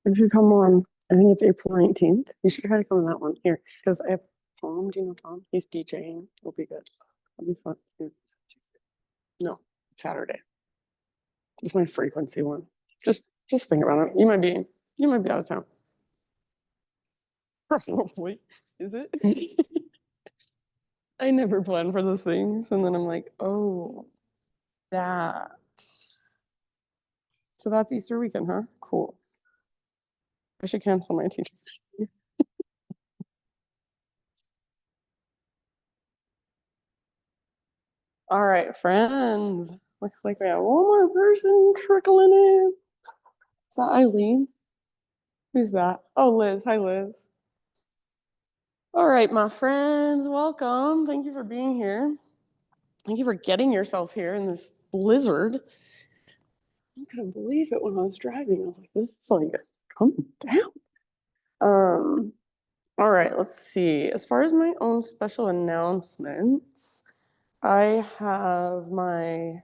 If you come on, I think it's April 19th. You should try to come on that one here because I have Tom. Do you know Tom? He's DJing. It'll be good. It'll be fun. Yeah. No, Saturday. It's my frequency one. Just think about it. You might be out of town. Probably. Is it? I never plan for those things. And then I'm like, oh, that. So that's Easter weekend, huh? Cool. I should cancel my teachers. All right, friends. Looks like we have one more person trickling in. Is that Eileen? Who's that? Oh, Liz. Hi, Liz. All right, my friends, welcome. Thank you for being here. Thank you for getting yourself here in this blizzard. I couldn't believe it when I was driving. I was like, this is like coming down. Um, all right, let's see. As far as my own special announcements, I have my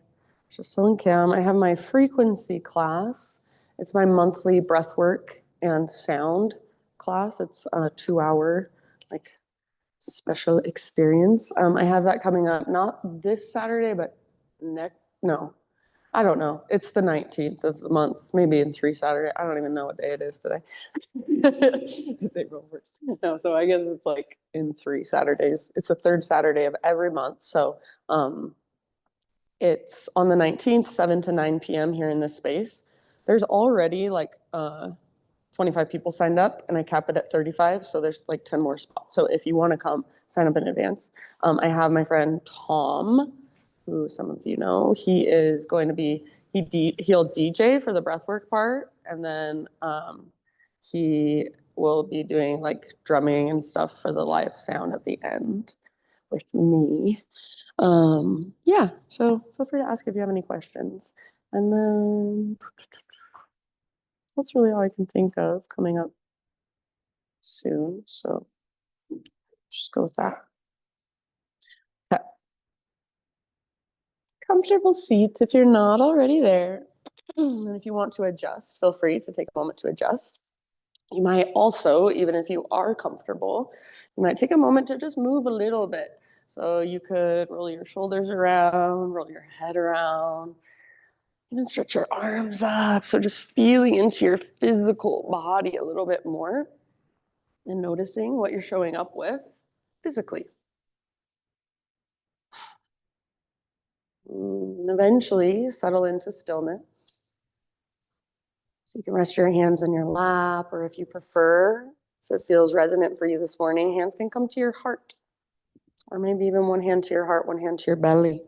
just on cam. I have my frequency class. It's my monthly breathwork and sound class. It's a 2 hour like special experience. I have that coming up not this Saturday, but next. No, I don't know. It's the 19th of the month, maybe in 3 Saturday. I don't even know what day it is today. It's April 1st. No, so I guess it's like in 3 Saturdays. It's the third Saturday of every month. So it's on the 19th, 7 to 9 p.m. here in this space. There's already like 25 people signed up, and I cap it at 35. So there's like 10 more spots. So if you want to come, sign up in advance. I have my friend Tom, who some of you know. He is going to be, he'll DJ for the breathwork part, and then he will be doing like drumming and stuff for the live sound at the end with me. Yeah, so feel free to ask if you have any questions. And then that's really all I can think of coming up soon. So just go with that. Okay. Comfortable seat if you're not already there. And if you want to adjust, feel free to take a moment to adjust. You might also, even if you are comfortable, you might take a moment to just move a little bit. So you could roll your shoulders around, roll your head around, and then stretch your arms up. So just feeling into your physical body a little bit more and noticing what you're showing up with physically. Eventually settle into stillness. So you can rest your hands on your lap, or if you prefer, if it feels resonant for you this morning, hands can come to your heart, or maybe even one hand to your heart, one hand to your belly.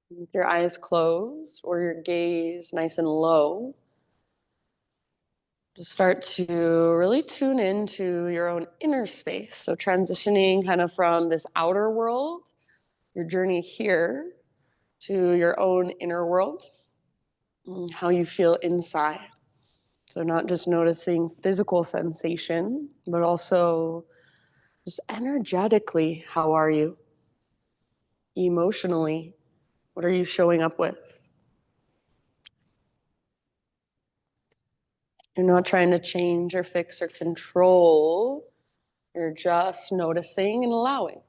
With your eyes closed or your gaze nice and low, just start to really tune into your own inner space. So transitioning kind of from this outer world, your journey here, to your own inner world, how you feel inside. So not just noticing physical sensation, but also just energetically, how are you? Emotionally, what are you showing up with? You're not trying to change or fix or control. You're just noticing and allowing,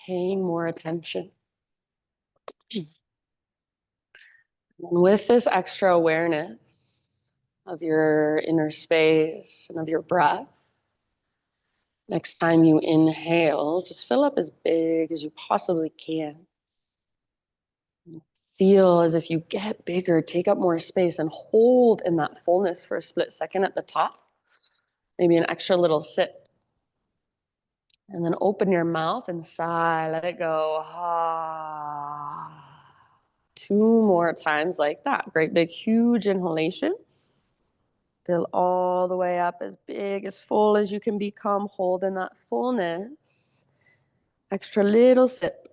paying more attention. And with this extra awareness of your inner space and of your breath, next time you inhale, just fill up as big as you possibly can. Feel as if you get bigger, take up more space, and hold in that fullness for a split second at the top. Maybe an extra little sip. And then open your mouth and sigh, let it go. Ah. 2 more times like that. Great big, huge inhalation. Fill all the way up as big, as full as you can become. Hold in that fullness. Extra little sip.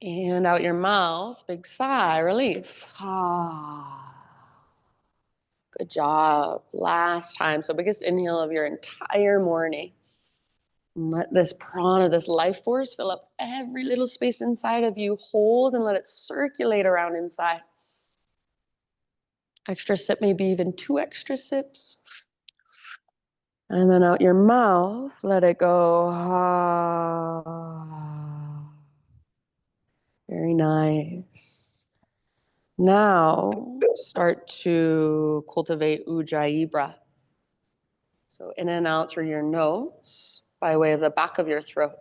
And out your mouth, big sigh, release. Ah. Good job. Last time. So biggest inhale of your entire morning. And let this prana, this life force, fill up every little space inside of you. Hold and let it circulate around inside. Extra sip, maybe even 2 extra sips. And then out your mouth, let it go. Very nice. Now start to cultivate Ujjayi breath. So in and out through your nose by way of the back of your throat.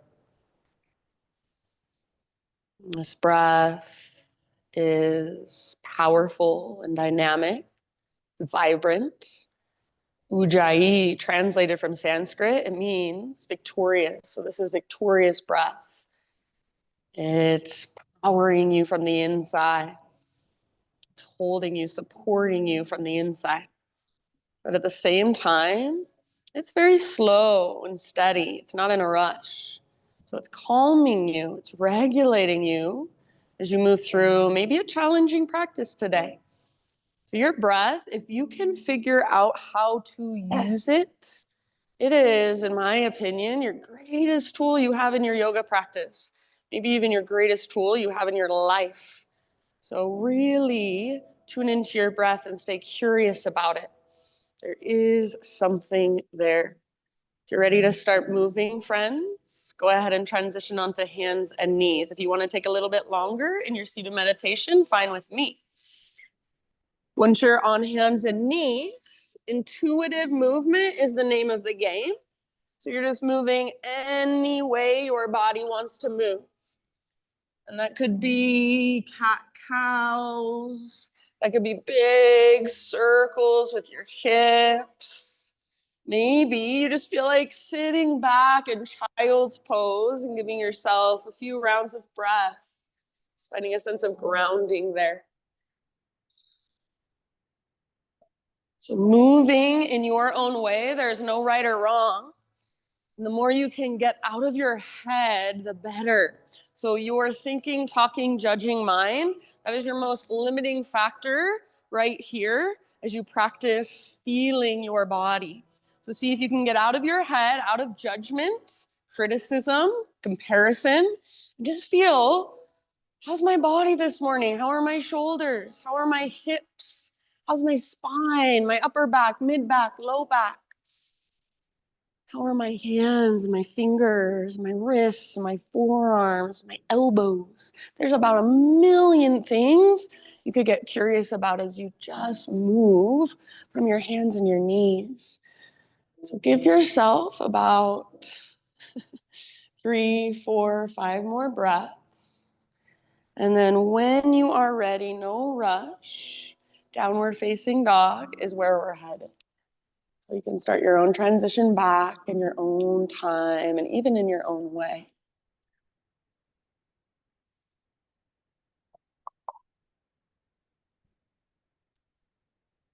This breath is powerful and dynamic. It's vibrant. Ujjayi, translated from Sanskrit, it means victorious. So this is victorious breath. It's powering you from the inside. It's holding you, supporting you from the inside. But at the same time, it's very slow and steady. It's not in a rush. So it's calming you, it's regulating you as you move through maybe a challenging practice today. So your breath, if you can figure out how to use it, it is, in my opinion, your greatest tool you have in your yoga practice. Maybe even your greatest tool you have in your life. So really tune into your breath and stay curious about it. There is something there. If you're ready to start moving, friends, go ahead and transition onto hands and knees. If you want to take a little bit longer in your seated meditation, fine with me. Once you're on hands and knees, intuitive movement is the name of the game. So you're just moving any way your body wants to move. And that could be cat-cows. That could be big circles with your hips. Maybe you just feel like sitting back in child's pose and giving yourself a few rounds of breath. Just finding a sense of grounding there. So moving in your own way, there's no right or wrong. And the more you can get out of your head, the better. So your thinking, talking, judging mind, that is your most limiting factor right here as you practice feeling your body. So see if you can get out of your head, out of judgment, criticism, comparison, and just feel, how's my body this morning? How are my shoulders? How are my hips? How's my spine, my upper back, mid back, low back? How are my hands and my fingers, my wrists, my forearms, my elbows? There's about a million things you could get curious about as you just move from your hands and your knees. So give yourself about 3, 4, 5 more breaths. And then when you are ready, no rush, downward facing dog is where we're headed. So you can start your own transition back in your own time and even in your own way.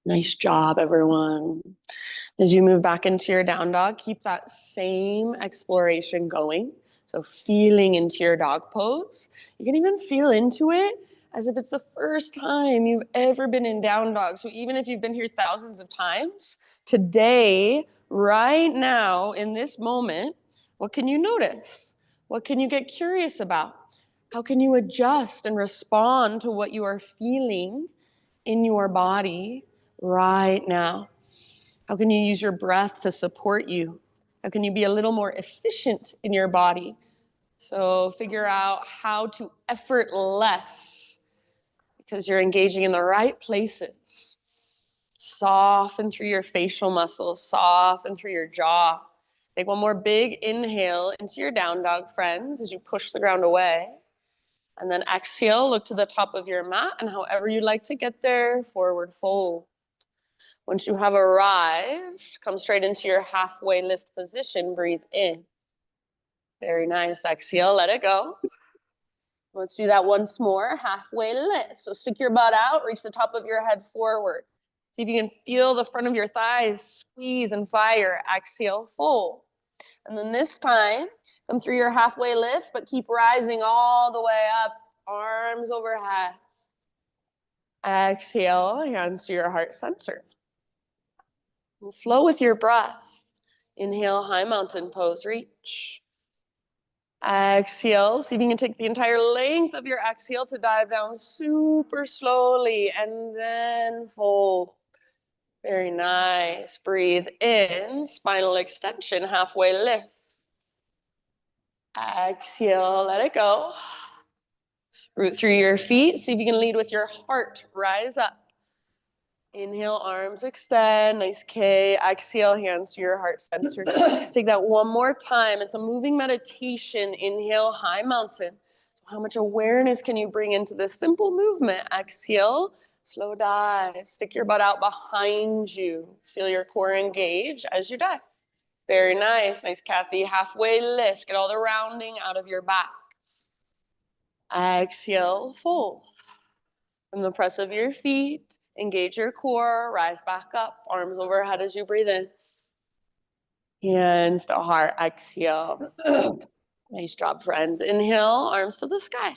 Nice job, everyone. As you move back into your down dog, keep that same exploration going. So feeling into your dog pose. You can even feel into it as if it's the first time you've ever been in down dog. So even if you've been here thousands of times, today, right now, in this moment, what can you notice? What can you get curious about? How can you adjust and respond to what you are feeling in your body right now? How can you use your breath to support you? How can you be a little more efficient in your body? So figure out how to effort less because you're engaging in the right places. Soften through your facial muscles, soften through your jaw. Take one more big inhale into your down dog, friends, as you push the ground away. And then exhale, look to the top of your mat, and however you'd like to get there, forward fold. Once you have arrived, come straight into your halfway lift position. Breathe in. Very nice. Exhale, let it go. Let's do that once more. Halfway lift. So stick your butt out, reach the top of your head forward. See if you can feel the front of your thighs squeeze and fire. Exhale, fold. And then this time, come through your halfway lift, but keep rising all the way up, arms overhead. Exhale, hands to your heart center. Flow with your breath. Inhale, high mountain pose, reach. Exhale, see if you can take the entire length of your exhale to dive down super slowly and then fold. Very nice. Breathe in, spinal extension, halfway lift. Exhale, let it go. Root through your feet. See if you can lead with your heart. Rise up. Inhale, arms extend. Nice K. Exhale, hands to your heart center. Let's take that one more time. It's a moving meditation. Inhale, high mountain. So how much awareness can you bring into this simple movement? Exhale, slow dive. Stick your butt out behind you. Feel your core engage as you dive. Very nice. Nice, Kathy. Halfway lift. Get all the rounding out of your back. Exhale, fold. From the press of your feet, engage your core, rise back up, arms overhead as you breathe in. Hands to heart, exhale. Nice job, friends. Inhale, arms to the sky.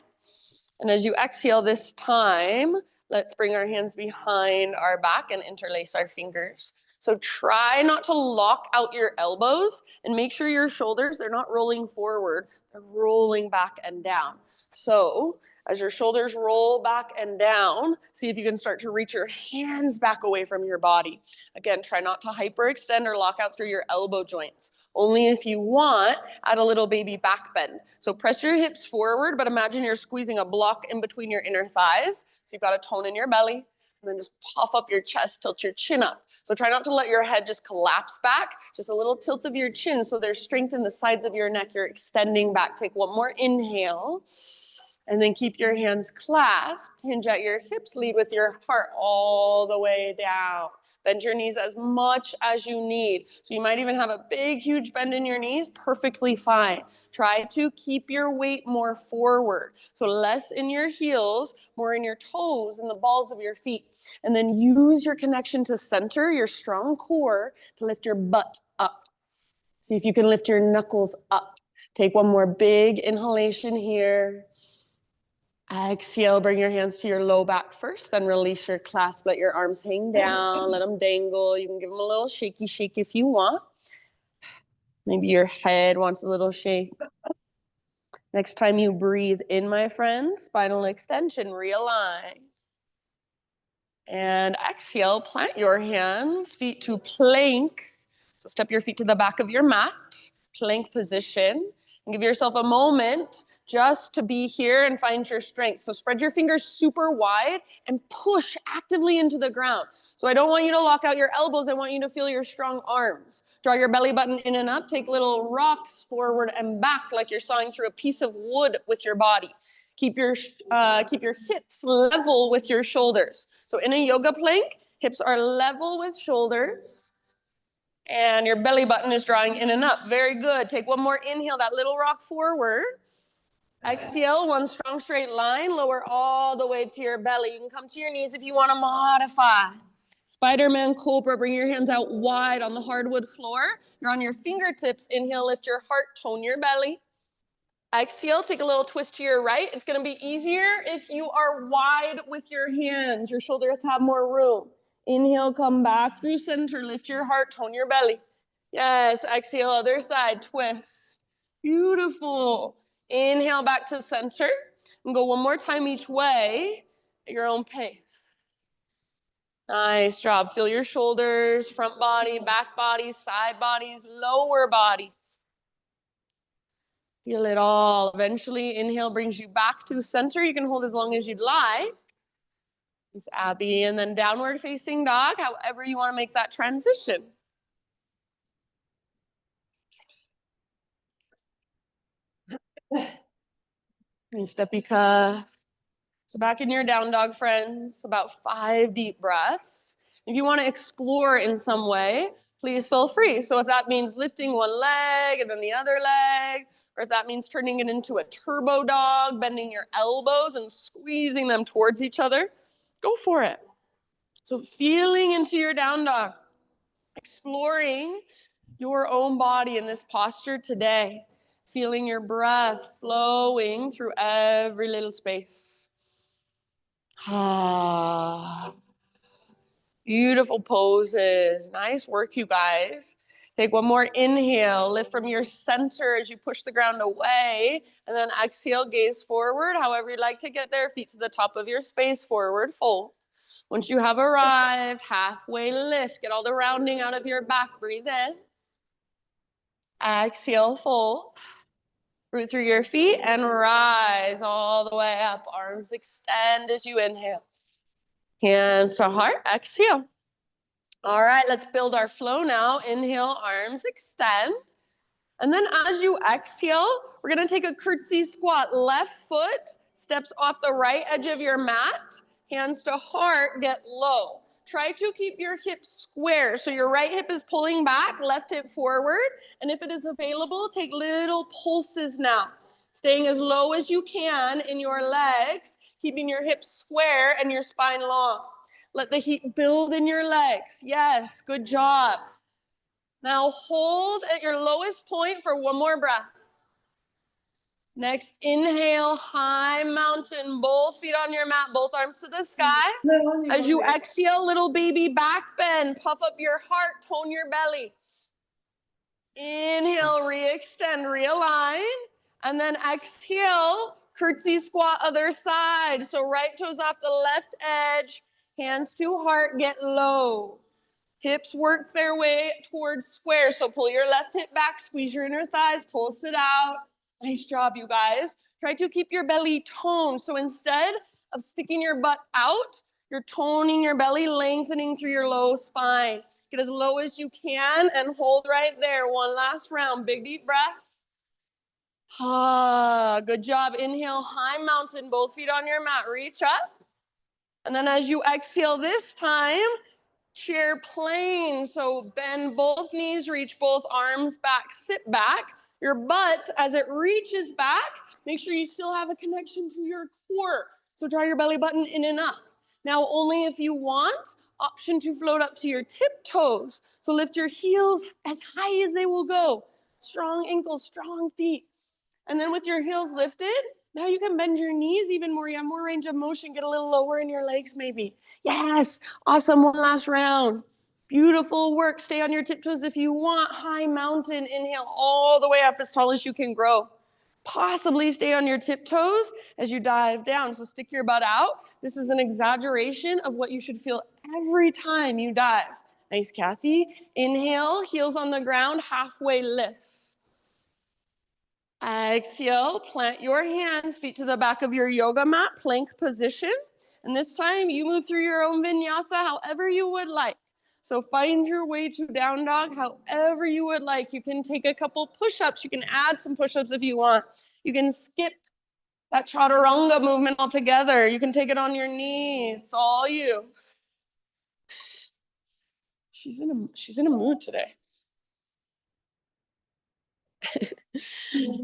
And as you exhale this time, let's bring our hands behind our back and interlace our fingers. So try not to lock out your elbows and make sure your shoulders, they're not rolling forward, they're rolling back and down. So as your shoulders roll back and down, see if you can start to reach your hands back away from your body. Again, try not to hyperextend or lock out through your elbow joints. Only if you want, add a little baby back bend. So press your hips forward, but imagine you're squeezing a block in between your inner thighs. So you've got a tone in your belly. And then just puff up your chest, tilt your chin up. So try not to let your head just collapse back, just a little tilt of your chin so there's strength in the sides of your neck. You're extending back. Take one more inhale. And then keep your hands clasped, hinge at your hips, lead with your heart all the way down. Bend your knees as much as you need. So you might even have a big, huge bend in your knees, perfectly fine. Try to keep your weight more forward. So less in your heels, more in your toes and the balls of your feet. And then use your connection to center, your strong core, to lift your butt up. See if you can lift your knuckles up. Take one more big inhalation here. Exhale, bring your hands to your low back first, then release your clasp. Let your arms hang down, let them dangle. You can give them a little shaky shake if you want. Maybe your head wants a little shake. Next time you breathe in, my friends, spinal extension, realign. And exhale, plant your hands, feet to plank. So step your feet to the back of your mat, plank position. And give yourself a moment just to be here and find your strength. So spread your fingers super wide and push actively into the ground. So I don't want you to lock out your elbows. I want you to feel your strong arms. Draw your belly button in and up. Take little rocks forward and back like you're sawing through a piece of wood with your body. Keep your hips level with your shoulders. So in a yoga plank, hips are level with shoulders. And your belly button is drawing in and up. Very good. Take one more inhale, that little rock forward. Exhale, one strong straight line. Lower all the way to your belly. You can come to your knees if you want to modify. Spider-Man Cobra, bring your hands out wide on the hardwood floor. You're on your fingertips. Inhale, lift your heart, tone your belly. Exhale, take a little twist to your right. It's going to be easier if you are wide with your hands. Your shoulders have more room. Inhale, come back through center. Lift your heart, tone your belly. Yes, exhale, other side, twist. Beautiful. Inhale back to center. And go one more time each way at your own pace. Nice job. Feel your shoulders, front body, back body, side bodies, lower body. Feel it all. Eventually, inhale brings you back to center. You can hold as long as you'd like. It's Abby. And then downward facing dog, however you want to make that transition. Nice steppy cuff. So back in your down dog, friends, about 5 deep breaths. If you want to explore in some way, please feel free. So if that means lifting one leg and then the other leg, or if that means turning it into a turbo dog, bending your elbows and squeezing them towards each other, go for it. So feeling into your down dog, exploring your own body in this posture today, feeling your breath flowing through every little space. Ah, beautiful poses. Nice work, you guys. Take one more inhale, lift from your center as you push the ground away, and then exhale, gaze forward. However you'd like to get there, feet to the top of your space, forward fold. Once you have arrived, halfway lift, get all the rounding out of your back, breathe in. Exhale, fold. Root through your feet and rise all the way up. Arms extend as you inhale. Hands to heart, exhale. All right, let's build our flow now. Inhale, arms extend. And then as you exhale, we're gonna take a curtsy squat. Left foot steps off the right edge of your mat. Hands to heart, get low. Try to keep your hips square. So your right hip is pulling back, left hip forward. And if it is available, take little pulses now. Staying as low as you can in your legs, keeping your hips square and your spine long. Let the heat build in your legs. Yes, good job. Now hold at your lowest point for one more breath. Next, inhale, high mountain, both feet on your mat, both arms to the sky. As you exhale, little baby back bend, puff up your heart, tone your belly. Inhale, re-extend, realign, and then exhale, curtsy squat other side. So right toes off the left edge, hands to heart, get low. Hips work their way towards square. So pull your left hip back, squeeze your inner thighs, pulse it out. Nice job, you guys. Try to keep your belly toned. So instead of sticking your butt out, you're toning your belly, lengthening through your low spine. Get as low as you can and hold right there. One last round. Big deep breath. Ah, good job. Inhale, high mountain, both feet on your mat. Reach up. And then as you exhale this time, chair plane. So bend both knees, reach both arms back, sit back. Your butt, as it reaches back, make sure you still have a connection to your core. So draw your belly button in and up. Now, only if you want, option to float up to your tiptoes. So lift your heels as high as they will go. Strong ankles, strong feet. And then with your heels lifted, now you can bend your knees even more. You have more range of motion. Get a little lower in your legs maybe. Yes, awesome. One last round. Beautiful work. Stay on your tiptoes if you want. High mountain. Inhale all the way up as tall as you can grow. Possibly stay on your tiptoes as you dive down. So stick your butt out. This is an exaggeration of what you should feel every time you dive. Nice, Kathy. Inhale, heels on the ground, halfway lift. Exhale, plant your hands, feet to the back of your yoga mat, plank position. And this time you move through your own vinyasa however you would like. So find your way to down dog however you would like. You can take a couple push-ups. You can add some push-ups if you want. You can skip that chaturanga movement altogether. You can take it on your knees. It's all you. She's in a mood today.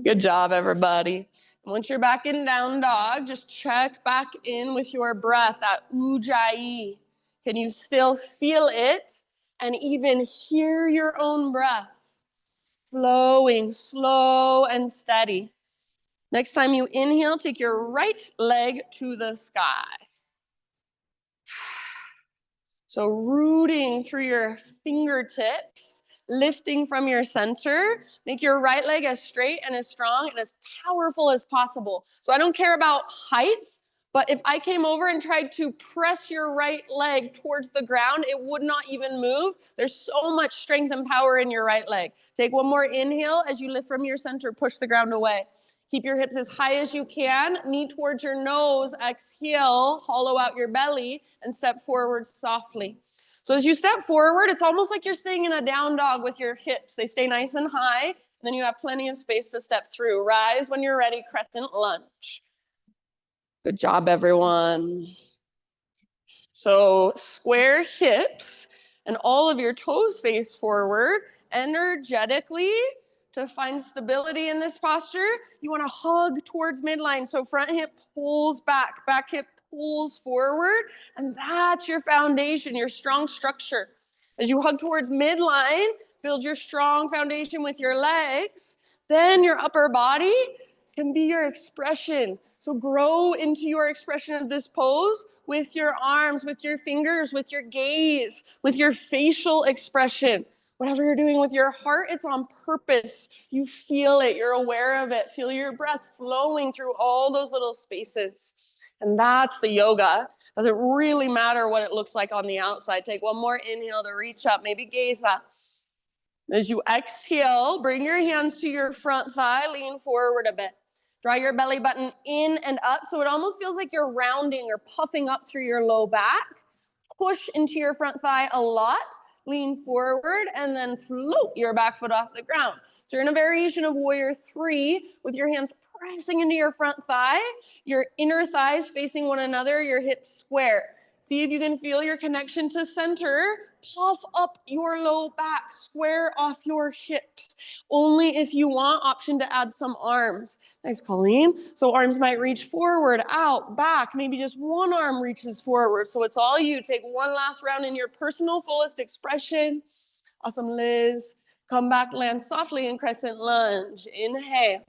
Good job, everybody. Once you're back in down dog, just check back in with your breath, that ujjayi. Can you still feel it and even hear your own breath? Flowing slow and steady. Next time you inhale, take your right leg to the sky. So rooting through your fingertips, lifting from your center. Make your right leg as straight and as strong and as powerful as possible. So I don't care about height, but if I came over and tried to press your right leg towards the ground, it would not even move. There's so much strength and power in your right leg. Take one more inhale as you lift from your center, push the ground away. Keep your hips as high as you can, knee towards your nose, exhale, hollow out your belly, and step forward softly. So as you step forward, it's almost like you're staying in a down dog with your hips. They stay nice and high, and then you have plenty of space to step through. Rise when you're ready, crescent lunge. Good job, everyone. So square hips, and all of your toes face forward, energetically. To find stability in this posture, you want to hug towards midline. So front hip pulls back, back hip pulls forward, and that's your foundation, your strong structure. As you hug towards midline, build your strong foundation with your legs. Then your upper body can be your expression. So grow into your expression of this pose with your arms, with your fingers, with your gaze, with your facial expression. Whatever you're doing with your heart, it's on purpose. You feel it, you're aware of it. Feel your breath flowing through all those little spaces. And that's the yoga. Doesn't really matter what it looks like on the outside. Take one more inhale to reach up, maybe gaze up. As you exhale, bring your hands to your front thigh, lean forward a bit. Draw your belly button in and up so it almost feels like you're rounding or puffing up through your low back. Push into your front thigh a lot. Lean forward and then float your back foot off the ground. So you're in a variation of warrior 3 with your hands pressing into your front thigh, your inner thighs facing one another, your hips square. See if you can feel your connection to center. Puff up your low back, square off your hips. Only if you want, option to add some arms. Nice, Colleen. So arms might reach forward, out, back. Maybe just one arm reaches forward. So it's all you. Take one last round in your personal fullest expression. Awesome, Liz. Come back, land softly in crescent lunge. Inhale.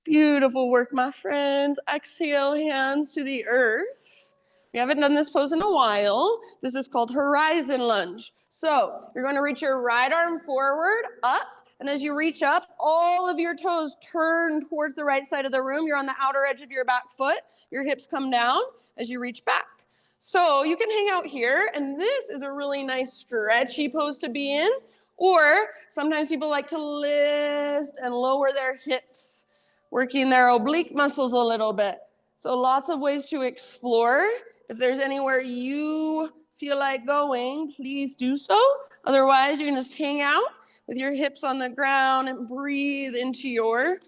Beautiful work, my friends. Exhale, hands to the earth. We haven't done this pose in a while. This is called horizon lunge. So you're going to reach your right arm forward, up, and as you reach up, all of your toes turn towards the right side of the room. You're on the outer edge of your back foot. Your hips come down as you reach back. So you can hang out here, and this is a really nice stretchy pose to be in. Or sometimes people like to lift and lower their hips, working their oblique muscles a little bit. So lots of ways to explore. If there's anywhere you feel like going, please do so. Otherwise, you can just hang out with your hips on the ground and breathe into your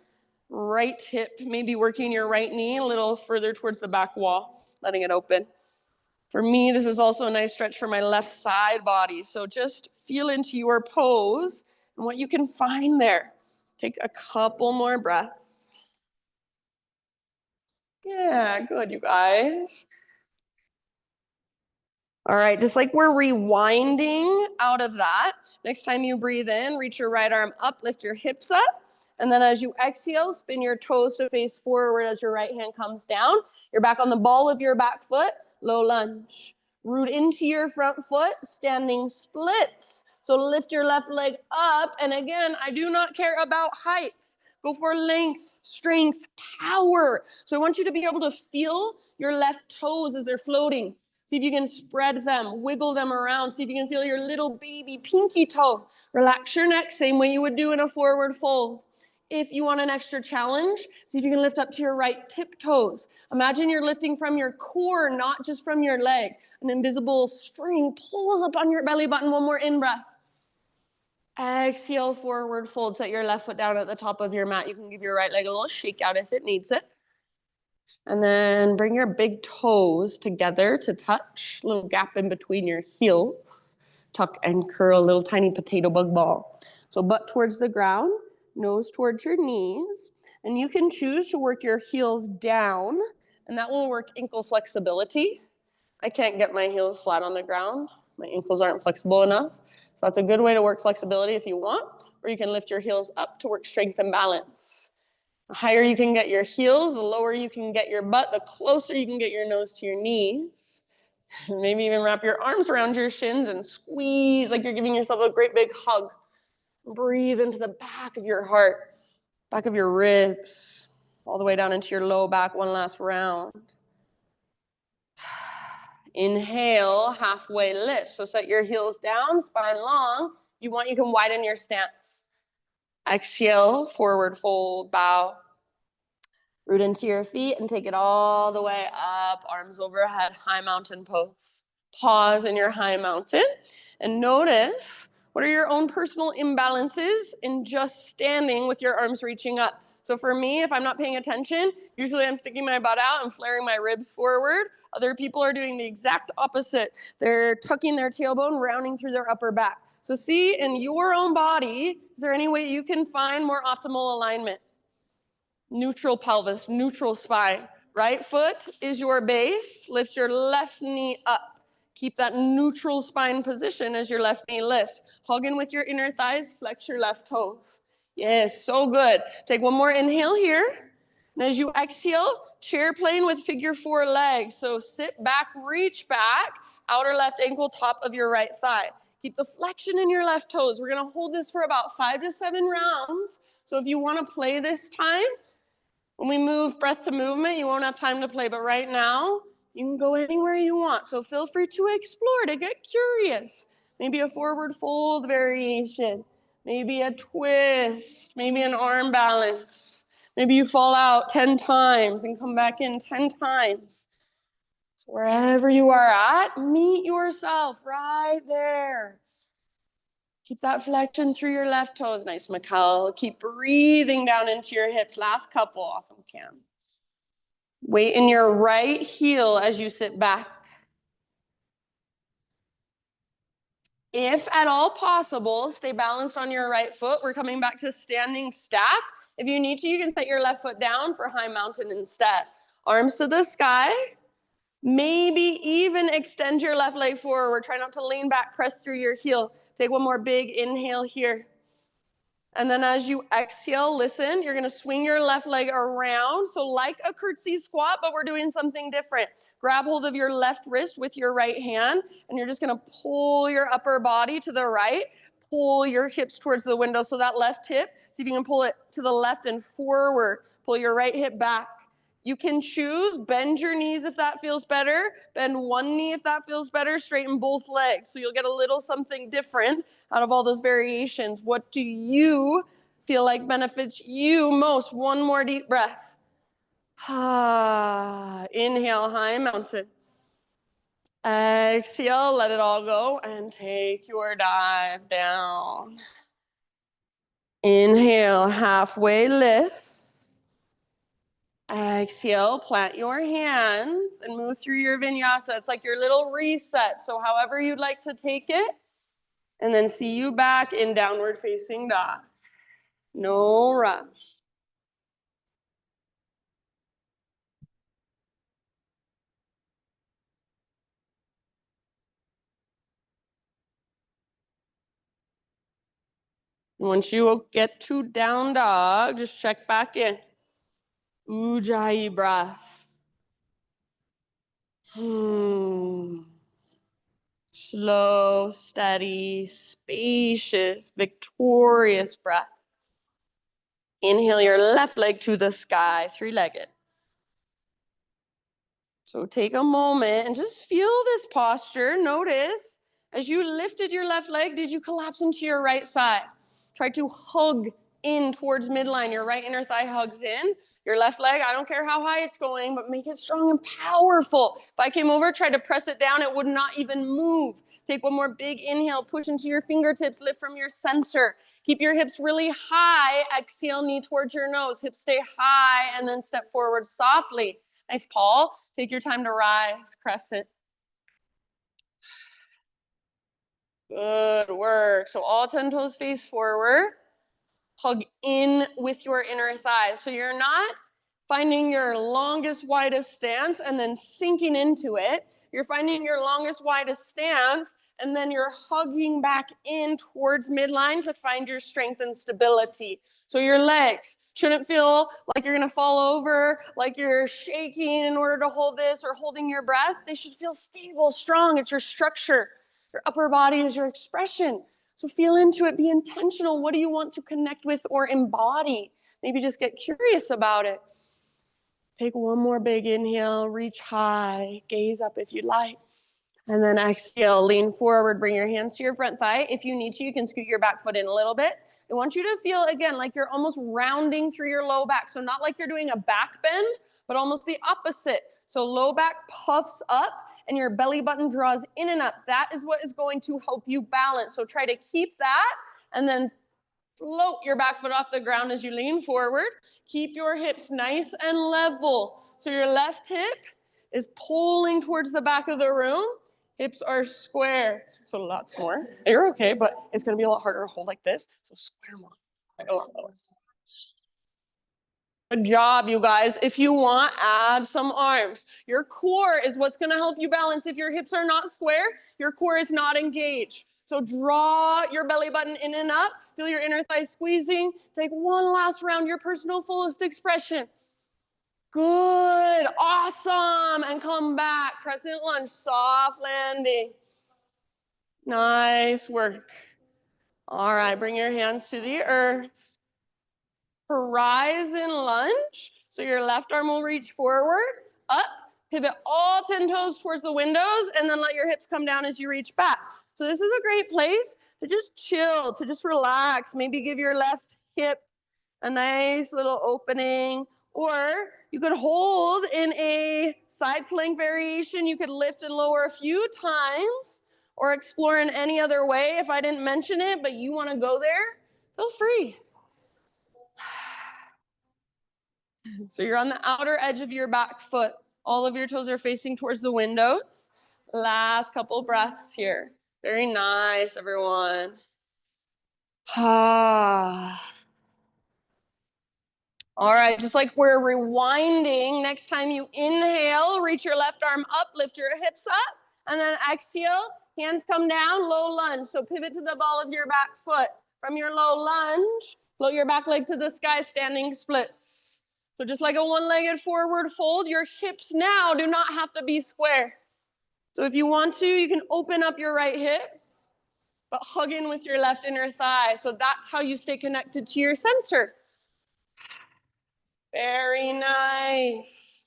right hip, maybe working your right knee a little further towards the back wall, letting it open. For me, this is also a nice stretch for my left side body. So just feel into your pose and what you can find there. Take a couple more breaths. Yeah, good, you guys. All right, just like we're rewinding out of that, next time you breathe in, reach your right arm up, lift your hips up. And then as you exhale, spin your toes to face forward as your right hand comes down. You're back on the ball of your back foot, low lunge. Root into your front foot, standing splits. So lift your left leg up. And again, I do not care about height. Go for length, strength, power. So I want you to be able to feel your left toes as they're floating. See if you can spread them, wiggle them around. See if you can feel your little baby pinky toe. Relax your neck, same way you would do in a forward fold. If you want an extra challenge, see if you can lift up to your right tiptoes. Imagine you're lifting from your core, not just from your leg. An invisible string pulls up on your belly button. One more in-breath. Exhale, forward fold. Set your left foot down at the top of your mat. You can give your right leg a little shake out if it needs it. And then bring your big toes together to touch, little gap in between your heels. Tuck and curl, a little tiny potato bug ball. So butt towards the ground, nose towards your knees. And you can choose to work your heels down, and that will work ankle flexibility. I can't get my heels flat on the ground. My ankles aren't flexible enough. So that's a good way to work flexibility if you want, or you can lift your heels up to work strength and balance. The higher you can get your heels, the lower you can get your butt, the closer you can get your nose to your knees. Maybe even wrap your arms around your shins and squeeze like you're giving yourself a great big hug. Breathe into the back of your heart, back of your ribs, all the way down into your low back. One last round. Inhale, halfway lift. So set your heels down, spine long. If you want, you can widen your stance. Exhale, forward fold, bow. Root into your feet and take it all the way up, arms overhead, high mountain pose. Pause in your high mountain and notice what are your own personal imbalances in just standing with your arms reaching up. So for me, if I'm not paying attention, usually I'm sticking my butt out and flaring my ribs forward. Other people are doing the exact opposite. They're tucking their tailbone, rounding through their upper back. So see in your own body, is there any way you can find more optimal alignment? Neutral pelvis, neutral spine. Right foot is your base. Lift your left knee up. Keep that neutral spine position as your left knee lifts. Hug in with your inner thighs, flex your left toes. Yes, so good. Take one more inhale here. And as you exhale, chair plane with figure 4 legs. So sit back, reach back, outer left ankle, top of your right thigh. Keep the flexion in your left toes. We're gonna hold this for about 5 to 7 rounds. So if you wanna play this time, when we move breath to movement, you won't have time to play, but right now, you can go anywhere you want. So feel free to explore, to get curious. Maybe a forward fold variation, maybe a twist, maybe an arm balance. Maybe you fall out 10 times and come back in 10 times. So wherever you are at, meet yourself right there. Keep that flexion through your left toes. Nice, Mikkel. Keep breathing down into your hips. Last couple. Awesome, Cam. Weight in your right heel as you sit back. If at all possible, stay balanced on your right foot. We're coming back to standing staff. If you need to, you can set your left foot down for high mountain instead. Arms to the sky. Maybe even extend your left leg forward. Try not to lean back, press through your heel. Take one more big inhale here. And then as you exhale, listen, you're gonna swing your left leg around. So like a curtsy squat, but we're doing something different. Grab hold of your left wrist with your right hand, and you're just gonna pull your upper body to the right, pull your hips towards the window. So that left hip, see if you can pull it to the left and forward. Pull your right hip back. You can choose, bend your knees if that feels better, bend one knee if that feels better, straighten both legs. So you'll get a little something different out of all those variations. What do you feel like benefits you most? One more deep breath. Inhale, high mountain. Exhale, let it all go, and take your dive down. Inhale, halfway lift. Exhale, plant your hands and move through your vinyasa. It's like your little reset. So however you'd like to take it, and then see you back in downward facing dog. No rush. Once you get to down dog, just check back in. Ujjayi breath. Slow, steady, spacious, victorious breath. Inhale your left leg to the sky, three-legged. So take a moment and just feel this posture. Notice as you lifted your left leg, did you collapse into your right side? Try to hug in towards midline. Your right inner thigh hugs in. Your left leg, I don't care how high it's going, but make it strong and powerful. If I came over, tried to press it down, it would not even move. Take one more big inhale, push into your fingertips, lift from your center. Keep your hips really high. Exhale, knee towards your nose. Hips stay high, and then step forward softly. Nice, Paul. Take your time to rise, crescent. Good work. So all 10 toes face forward. Hug in with your inner thighs. So you're not finding your longest, widest stance and then sinking into it. You're finding your longest, widest stance, and then you're hugging back in towards midline to find your strength and stability. So your legs shouldn't feel like you're gonna fall over, like you're shaking in order to hold this or holding your breath. They should feel stable, strong. It's your structure. Your upper body is your expression. So feel into it, be intentional. What do you want to connect with or embody? Maybe just get curious about it. Take one more big inhale, reach high, gaze up if you like. And then exhale, lean forward, bring your hands to your front thigh. If you need to, you can scoot your back foot in a little bit. I want you to feel, again, like you're almost rounding through your low back. So not like you're doing a back bend, but almost the opposite. So low back puffs up and your belly button draws in and up. That is what is going to help you balance. So try to keep that and then float your back foot off the ground as you lean forward. Keep your hips nice and level. So your left hip is pulling towards the back of the room. Hips are square. So lots more. You're okay, but it's going to be a lot harder to hold like this. So square more. Like a lot lower. Good job, you guys. If you want, add some arms. Your core is what's going to help you balance. If your hips are not square, your core is not engaged. So draw your belly button in and up. Feel your inner thighs squeezing. Take one last round, your personal fullest expression. Good. Awesome. And come back. Crescent lunge. Soft landing. Nice work. All right, bring your hands to the earth. Horizon lunge. So your left arm will reach forward, up, pivot all 10 toes towards the windows, and then let your hips come down as you reach back. So this is a great place to just chill, to just relax. Maybe give your left hip a nice little opening, or you could hold in a side plank variation. You could lift and lower a few times, or explore in any other way. If I didn't mention it, but you want to go there, feel free. So you're on the outer edge of your back foot. All of your toes are facing towards the windows. Last couple breaths here. Very nice, everyone. All right, just like we're rewinding, next time you inhale, reach your left arm up, lift your hips up, and then exhale, hands come down, low lunge. So pivot to the ball of your back foot. From your low lunge, float your back leg to the sky, standing splits. So just like a one-legged forward fold, your hips now do not have to be square. So if you want to, you can open up your right hip, but hug in with your left inner thigh. So that's how you stay connected to your center. Very nice.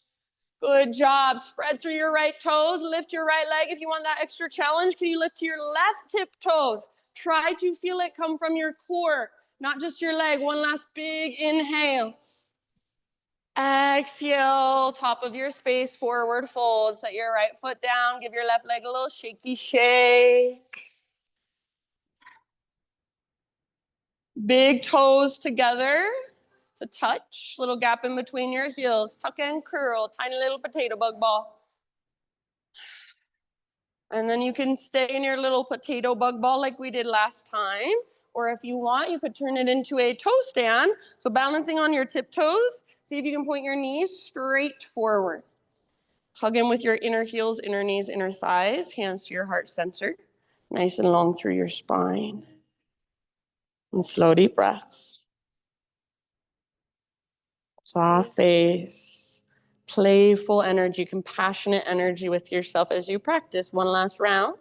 Good job. Spread through your right toes. Lift your right leg. If you want that extra challenge, can you lift to your left tip toes? Try to feel it come from your core, not just your leg. One last big inhale. Exhale, top of your space, forward fold. Set your right foot down. Give your left leg a little shaky shake. Big toes together to touch. Little gap in between your heels. Tuck and curl. Tiny little potato bug ball. And then you can stay in your little potato bug ball like we did last time. Or if you want, you could turn it into a toe stand. So balancing on your tiptoes. See if you can point your knees straight forward. Hug in with your inner heels, inner knees, inner thighs. Hands to your heart center. Nice and long through your spine. And slow, deep breaths. Soft face. Playful energy, compassionate energy with yourself as you practice. One last round.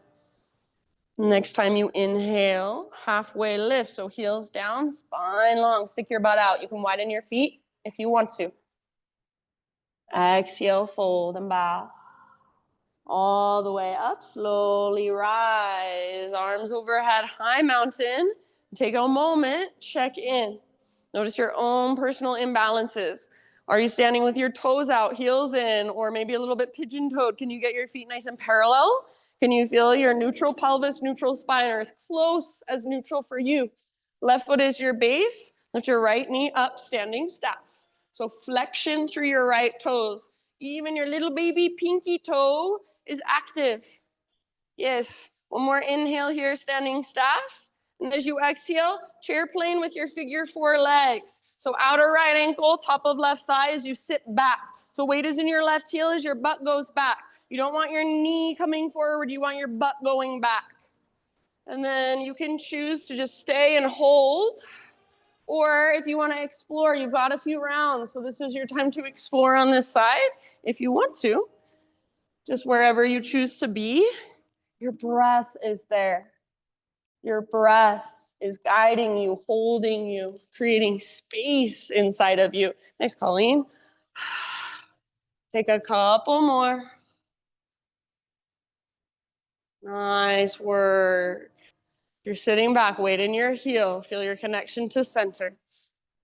Next time you inhale, halfway lift. So heels down, spine long. Stick your butt out. You can widen your feet if you want to. Exhale, fold and bow. All the way up, slowly rise. Arms overhead, high mountain. Take a moment, check in. Notice your own personal imbalances. Are you standing with your toes out, heels in, or maybe a little bit pigeon-toed? Can you get your feet nice and parallel? Can you feel your neutral pelvis, neutral spine, or as close as neutral for you? Left foot is your base. Lift your right knee up, standing staff. So flexion through your right toes. Even your little baby pinky toe is active. Yes. One more inhale here, standing staff. And as you exhale, chair plane with your figure four legs. So outer right ankle, top of left thigh as you sit back. So weight is in your left heel as your butt goes back. You don't want your knee coming forward. You want your butt going back. And then you can choose to just stay and hold. Or if you want to explore, you've got a few rounds. So this is your time to explore on this side if you want to. Just wherever you choose to be. Your breath is there. Your breath is guiding you, holding you, creating space inside of you. Nice, Colleen. Take a couple more. Nice work. You're sitting back, weight in your heel. Feel your connection to center.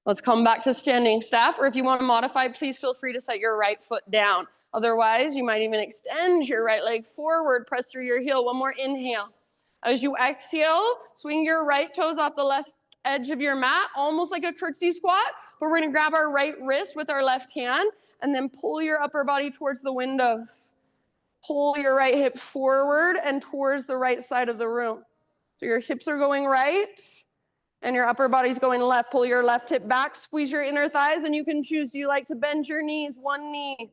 Let's come back to standing staff, or if you want to modify, please feel free to set your right foot down. Otherwise, you might even extend your right leg forward, press through your heel. One more inhale. As you exhale, swing your right toes off the left edge of your mat, almost like a curtsy squat, but we're gonna grab our right wrist with our left hand and then pull your upper body towards the windows. Pull your right hip forward and towards the right side of the room. So your hips are going right, and your upper body's going left. Pull your left hip back, squeeze your inner thighs, and you can choose, do you like to bend your knees, one knee,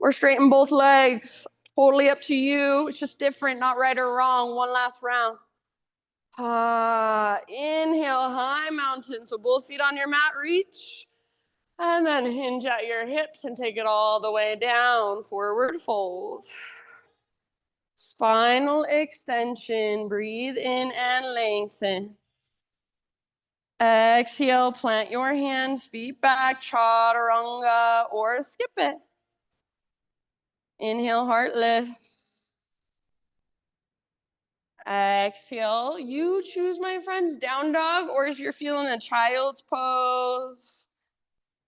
or straighten both legs? Totally up to you. It's just different, not right or wrong. One last round. Inhale, high mountain. So both feet on your mat, reach. And then hinge at your hips and take it all the way down, forward fold. Spinal extension. Breathe in and lengthen. Exhale, plant your hands, feet back, chaturanga, or skip it. Inhale, heart lifts. Exhale, you choose, my friends, down dog, or if you're feeling a child's pose,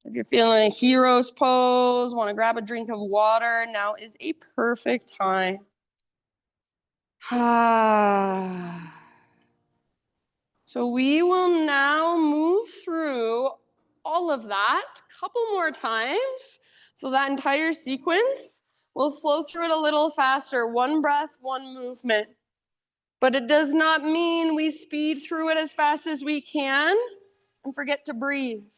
if you're feeling a hero's pose, want to grab a drink of water, now is a perfect time. So we will now move through all of that a couple more times. So that entire sequence, we'll flow through it a little faster. One breath, one movement. But it does not mean we speed through it as fast as we can and forget to breathe.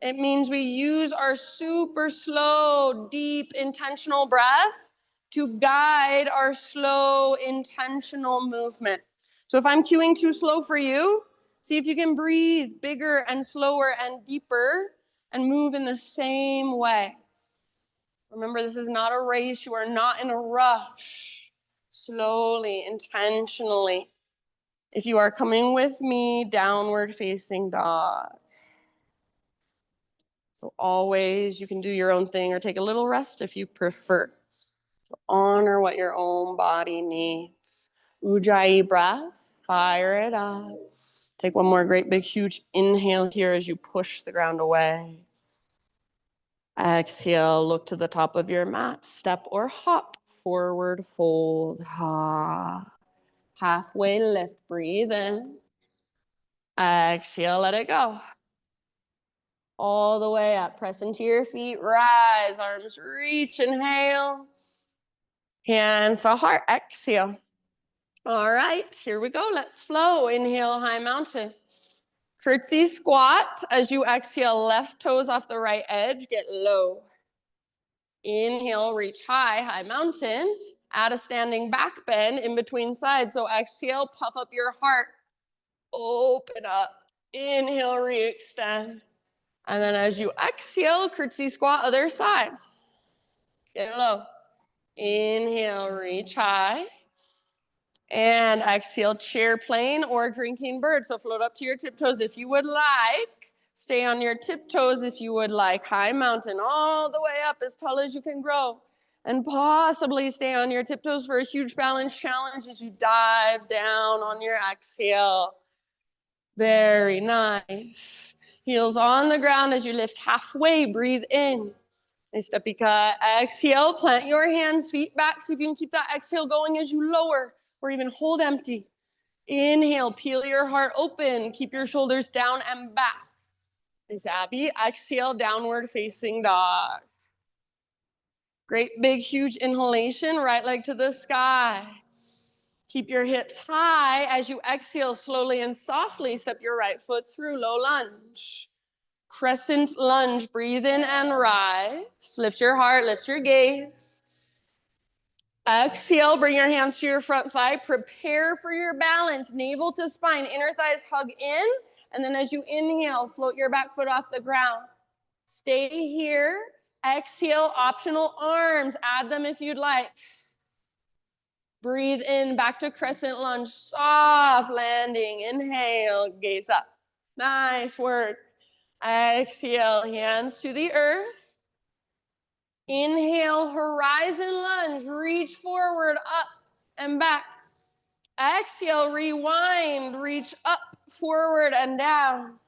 It means we use our super slow, deep, intentional breath to guide our slow, intentional movement. So if I'm cueing too slow for you, see if you can breathe bigger and slower and deeper and move in the same way. Remember, this is not a race. You are not in a rush. Slowly, intentionally. If you are coming with me, downward facing dog. So always, you can do your own thing or take a little rest if you prefer. So honor what your own body needs. Ujjayi breath, fire it up. Take one more great big huge inhale here as you push the ground away. Exhale, look to the top of your mat, step or hop, forward fold. Halfway lift, breathe in. Exhale, let it go. All the way up, press into your feet, rise, arms reach, inhale. Hands to heart, exhale. All right, here we go, let's flow. Inhale, high mountain. Curtsy squat. As you exhale, left toes off the right edge, get low. Inhale, reach high, high mountain. Add a standing back bend in between sides. So exhale, puff up your heart. Open up. Inhale, re-extend. And then as you exhale, curtsy squat, other side. Get low. Inhale, reach high. And exhale, chair plane or drinking bird. So float up to your tiptoes if you would like. Stay on your tiptoes if you would like. High mountain, all the way up as tall as you can grow. And possibly stay on your tiptoes for a huge balance challenge as you dive down on your exhale. Very nice. Heels on the ground as you lift halfway. Breathe in. Nice steppy cut. Exhale, plant your hands, feet back. See if you can keep that exhale going as you lower or even hold empty. Inhale, peel your heart open. Keep your shoulders down and back. Nice, Abby. Exhale, downward facing dog. Great big huge inhalation, right leg to the sky. Keep your hips high as you exhale slowly and softly. Step your right foot through, low lunge. Crescent lunge, breathe in and rise. Lift your heart, lift your gaze. Exhale, bring your hands to your front thigh. Prepare for your balance, navel to spine, inner thighs hug in. And then as you inhale, float your back foot off the ground. Stay here. Exhale, optional arms. Add them if you'd like. Breathe in, back to crescent lunge. Soft landing. Inhale, gaze up. Nice work. Exhale, hands to the earth. Inhale, horizon lunge. Reach forward, up and back. Exhale, rewind. Reach up, forward, and down.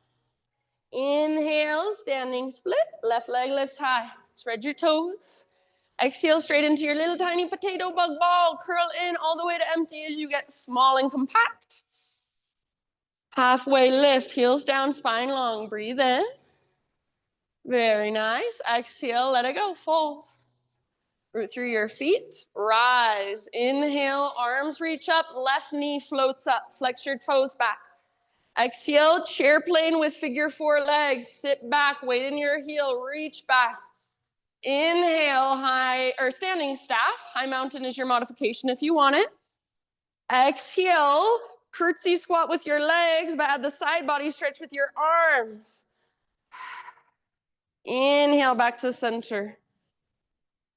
Inhale, standing split. Left leg lifts high. Spread your toes. Exhale, straight into your little tiny potato bug ball. Curl in all the way to empty as you get small and compact. Halfway lift, heels down, spine long. Breathe in. Very nice. Exhale, let it go. Fold. Root through your feet. Rise. Inhale, arms reach up. Left knee floats up. Flex your toes back. Exhale, chair plane with figure four legs. Sit back, weight in your heel, reach back. Inhale, high or standing staff. High mountain is your modification if you want it. Exhale, curtsy squat with your legs, but add the side body stretch with your arms. Inhale, back to center.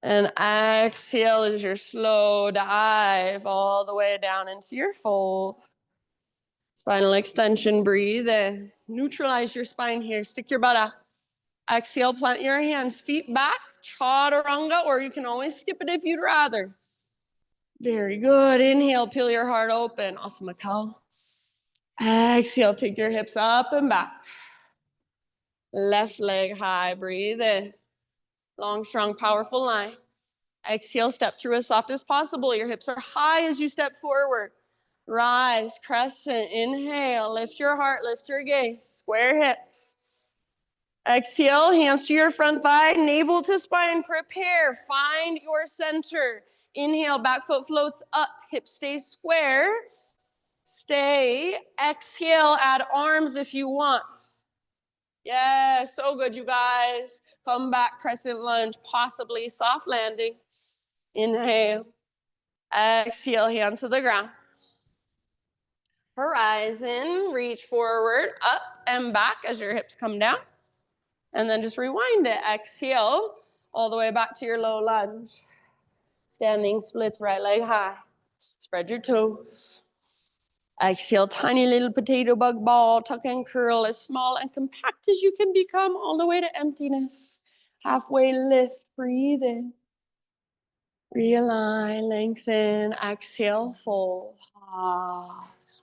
And exhale as your slow dive all the way down into your fold. Spinal extension, breathe in. Neutralize your spine here. Stick your butt out. Exhale, plant your hands, feet back, chaturanga, or you can always skip it if you'd rather. Very good. Inhale, peel your heart open. Asana Cow. Exhale, take your hips up and back. Left leg high, breathe in. Long, strong, powerful line. Exhale, step through as soft as possible. Your hips are high as you step forward. Rise, crescent, inhale, lift your heart, lift your gaze, square hips. Exhale, hands to your front thigh, navel to spine, prepare, find your center. Inhale, back foot floats up, hips stay square. Stay, exhale, add arms if you want. Yes, so good, you guys. Come back, crescent lunge, possibly soft landing. Inhale, exhale, hands to the ground. Horizon, reach forward, up and back as your hips come down. And then just rewind it. Exhale, all the way back to your low lunge. Standing splits, right leg high. Spread your toes. Exhale, tiny little potato bug ball. Tuck and curl as small and compact as you can become, all the way to emptiness. Halfway lift, breathe in. Realign, lengthen, exhale, fold.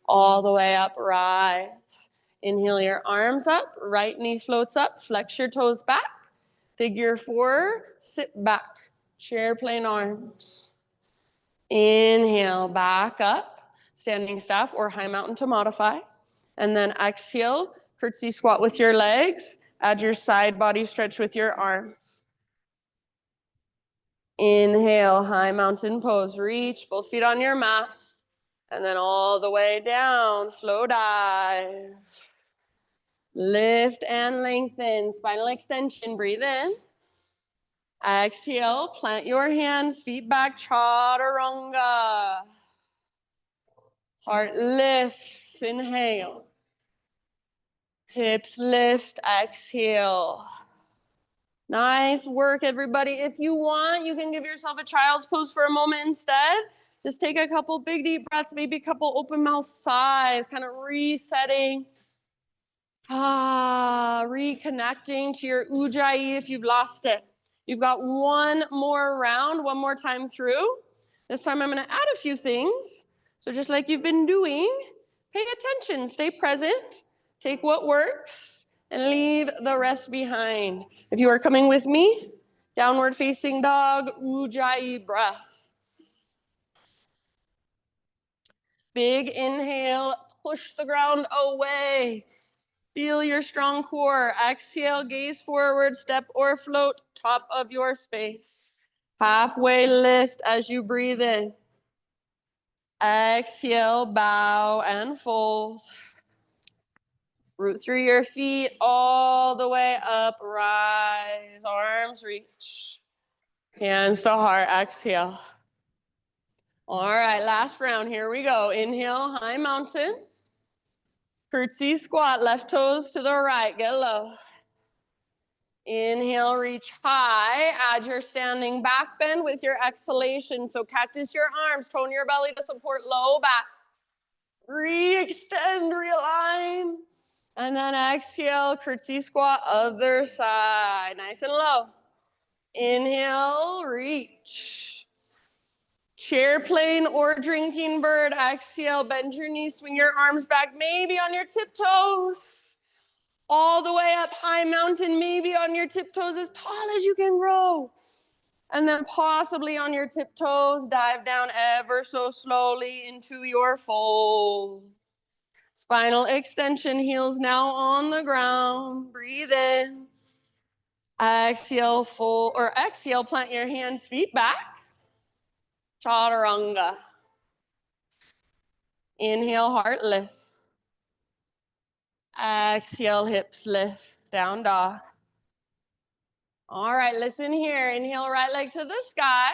All the way up, rise. Inhale your arms up, right knee floats up, flex your toes back. Figure 4, sit back, chair plane arms. Inhale, back up, standing staff or high mountain to modify. And then exhale, curtsy squat with your legs. Add your side body stretch with your arms. Inhale, high mountain pose. Reach both feet on your mat. And then all the way down, slow dive. Lift and lengthen, spinal extension, breathe in. Exhale, plant your hands, feet back, chaturanga. Heart lifts, inhale. Hips lift, exhale. Nice work, everybody. If you want, you can give yourself a child's pose for a moment instead. Just take a couple big deep breaths, maybe a couple open mouth sighs, kind of resetting. Reconnecting to your Ujjayi if you've lost it. You've got one more round, one more time through. This time I'm going to add a few things. So just like you've been doing, pay attention, stay present, take what works, and leave the rest behind. If you are coming with me, downward facing dog, Ujjayi breath. Big inhale, push the ground away. Feel your strong core. Exhale, gaze forward, step or float, top of your space. Halfway lift as you breathe in. Exhale, bow and fold. Root through your feet all the way up, rise, arms reach. Hands to heart, exhale. All right, last round, here we go. Inhale, high mountain. Curtsy squat, left toes to the right, get low. Inhale, reach high, add your standing back bend with your exhalation. So cactus your arms, tone your belly to support low back. Re-extend, realign. And then exhale, curtsy squat, other side, nice and low. Inhale, reach. Chair plane or drinking bird, exhale, bend your knees, swing your arms back, maybe on your tiptoes. All the way up, high mountain, maybe on your tiptoes, as tall as you can grow. And then possibly on your tiptoes, dive down ever so slowly into your fold. Spinal extension, heels now on the ground. Breathe in. Exhale, fold, or exhale, plant your hands, feet back. Chaturanga. Inhale, heart lift. Exhale, hips lift, down dog. All right, listen here. Inhale, right leg to the sky.